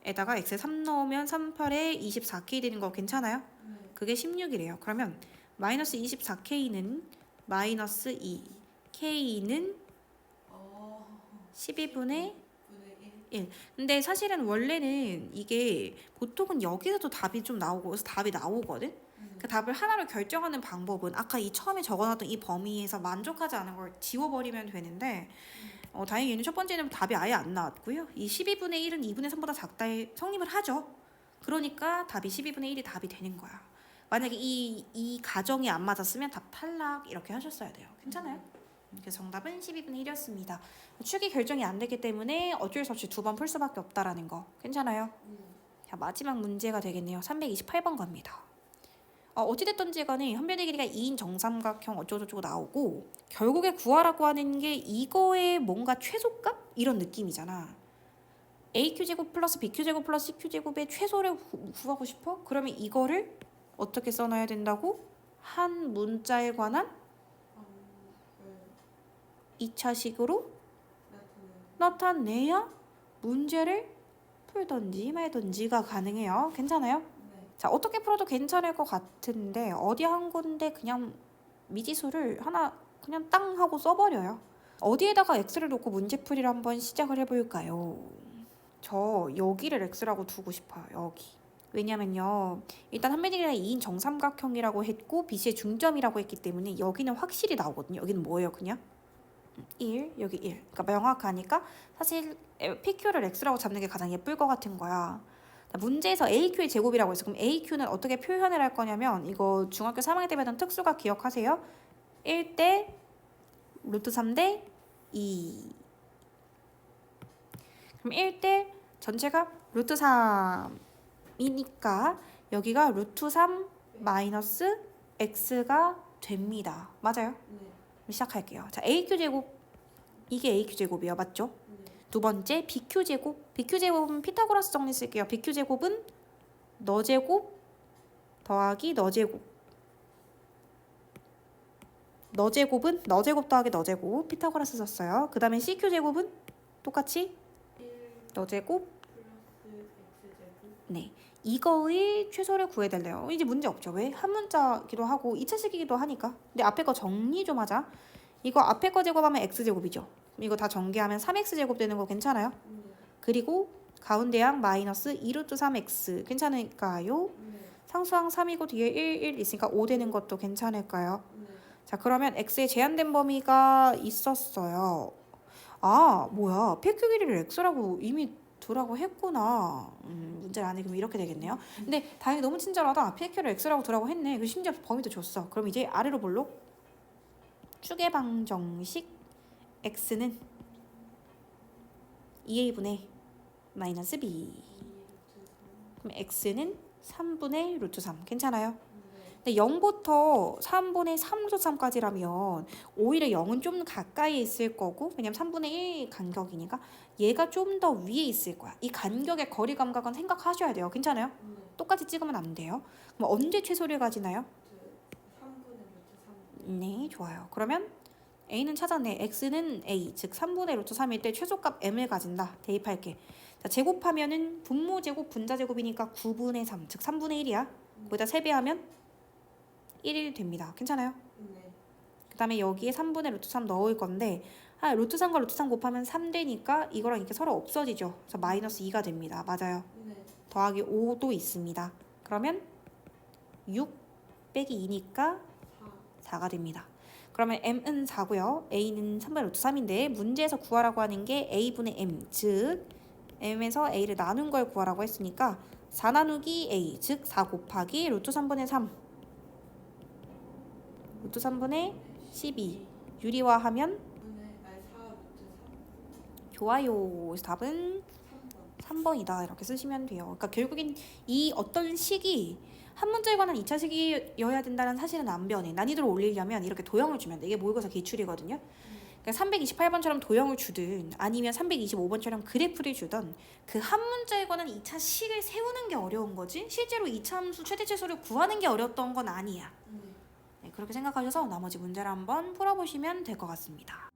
에다가 x에 3 넣으면 3, 8에 24k 되는 거 괜찮아요? 네. 그게 16이래요. 그러면 마이너스 24k는 마이너스 2 k는 12분의 분의 1. 근데 사실은 원래는 이게 보통은 여기서도 답이 좀 나오고 그래서 답이 나오거든. 그 답을 하나로 결정하는 방법은 아까 이 처음에 적어놨던 이 범위에서 만족하지 않은 걸 지워버리면 되는데 다행히 얘는 첫 번째는 답이 아예 안 나왔고요. 이 12분의 1은 2분의 3보다 작다에 성립을 하죠. 그러니까 답이 12분의 1이 답이 되는 거야. 만약에 이 가정이 안 맞았으면 답 탈락 이렇게 하셨어야 돼요. 괜찮아요? 그래서 정답은 12분의 1이었습니다. 축이 결정이 안 됐기 때문에 어쩔 수 없이 두 번 풀 수밖에 없다라는 거. 괜찮아요? 자, 마지막 문제가 되겠네요. 328번 갑니다. 어찌됐든지 간에 한 변의 길이가 2인 정삼각형 어쩌고저쩌고 나오고 결국에 구하라고 하는 게 이거의 뭔가 최소값? 이런 느낌이잖아. AQ제곱 플러스 BQ제곱 플러스 CQ제곱의 최소를 구하고 싶어? 그러면 이거를 어떻게 써놔야 된다고? 한 문자에 관한 2차식으로 나타내야 문제를 풀던지 말던지가 가능해요. 괜찮아요? 네. 자, 어떻게 풀어도 괜찮을 것 같은데 어디 한 군데 그냥 미지수를 하나 그냥 땅 하고 써버려요. 어디에다가 x를 놓고 문제풀이를 한번 시작을 해볼까요? 저 여기를 x라고 두고 싶어요. 여기. 왜냐면요. 일단 한 변의 길이가 2인 정삼각형이라고 했고 BC의 중점이라고 했기 때문에 여기는 확실히 나오거든요. 여기는 뭐예요? 그냥 1, 여기 1. 그러니까 명확하니까 사실 PQ를 x라고 잡는 게 가장 예쁠 것 같은 거야. 문제에서 AQ의 제곱이라고 했어. 그럼 AQ는 어떻게 표현을 할 거냐면 이거 중학교 3학년 때 배웠던 특수가 기억하세요? 1대 루트 3대 2. 그럼 1대 전체가 루트 3 이니까 여기가 루트 3 마이너스 x가 됩니다. 맞아요? 네. 시작할게요. 자, AQ제곱 이게 AQ제곱이요. 맞죠? 네. 두 번째 BQ제곱. BQ제곱은 피타고라스 정리 쓸게요. BQ제곱은 너제곱 더하기 너제곱. 너제곱은 너제곱 더하기 너제곱. 피타고라스 썼어요. 그 다음에 CQ제곱은 똑같이 1 너제곱. 플러스 x제곱. 네. 이거의 최소를 구해달래요. 이제 문제 없죠. 왜? 한 문자기도 하고 2차식이기도 하니까. 근데 앞에 거 정리 좀 하자. 이거 앞에 거 제곱하면 x제곱이죠. 이거 다 전개하면 3x제곱 되는 거 괜찮아요? 네. 그리고 가운데 양 마이너스 2루트 3x 괜찮을까요? 네. 상수항 3이고 뒤에 1 있으니까 5 되는 것도 괜찮을까요? 네. 자, 그러면 x의 제한된 범위가 있었어요. 아, 뭐야. PQ 길이를 x라고 이미 두라고 했구나. 문제를 안 읽으면 이렇게 되겠네요. 근데 다행히 너무 친절하다. PQ를 x라고 두라고 했네. 그 심지어 범위도 줬어. 그럼 이제 아래로 볼록 축의 방정식 x는 2a분의 마이너스 b. 그럼 x는 3분의 루트 3. 괜찮아요? 근데 0부터 3분의 3 루트 3까지라면 오히려 0은 좀 가까이에 있을 거고, 왜냐면 3분의 1 간격이니까 얘가 좀 더 위에 있을 거야. 이 간격의 거리 감각은 생각하셔야 돼요. 괜찮아요? 네. 똑같이 찍으면 안 돼요. 그럼 언제 최소를 가지나요? 3분의 루트 3. 네, 좋아요. 그러면 a는 찾았네. x는 a, 즉 3분의 루트 3일 때 최소값 m을 가진다. 대입할게. 자, 제곱하면은 분모 제곱 분자 제곱이니까 9분의 3, 즉 3분의 1이야. 거기다 세배하면 1이 됩니다. 괜찮아요? 네. 그 다음에 여기에 3분의 루트 3 넣을 건데, 루트 3과 루트 3 곱하면 3 되니까 이거랑 이렇게 서로 없어지죠. 그래서 마이너스 2가 됩니다. 맞아요. 네. 더하기 5도 있습니다. 그러면 6 빼기 2니까 4. 4가 됩니다. 그러면 m은 4고요. a는 3분의 루트 3인데 문제에서 구하라고 하는 게 a분의 m, 즉 m에서 a를 나눈 걸 구하라고 했으니까 4 나누기 a, 즉 4 곱하기 루트 3분의 3, 루트 3분의 12 유리화하면 4 루트 3. 좋아요. 그래서 답은 3번. 3번이다. 이렇게 쓰시면 돼요. 그러니까 결국엔 이 어떤 식이 한 문제에 관한 2차식이어야 된다는 사실은 안 변해. 난이도를 올리려면 이렇게 도형을 주면 돼. 이게 모의고사 기출이거든요. 그러니까 328번처럼 도형을 주든 아니면 325번처럼 그래프를 주든 그 한 문제에 관한 2차식을 세우는 게 어려운 거지 실제로 2차 함수 최대 최소를 구하는 게 어려웠던 건 아니야. 네. 네, 그렇게 생각하셔서 나머지 문제를 한번 풀어보시면 될 것 같습니다.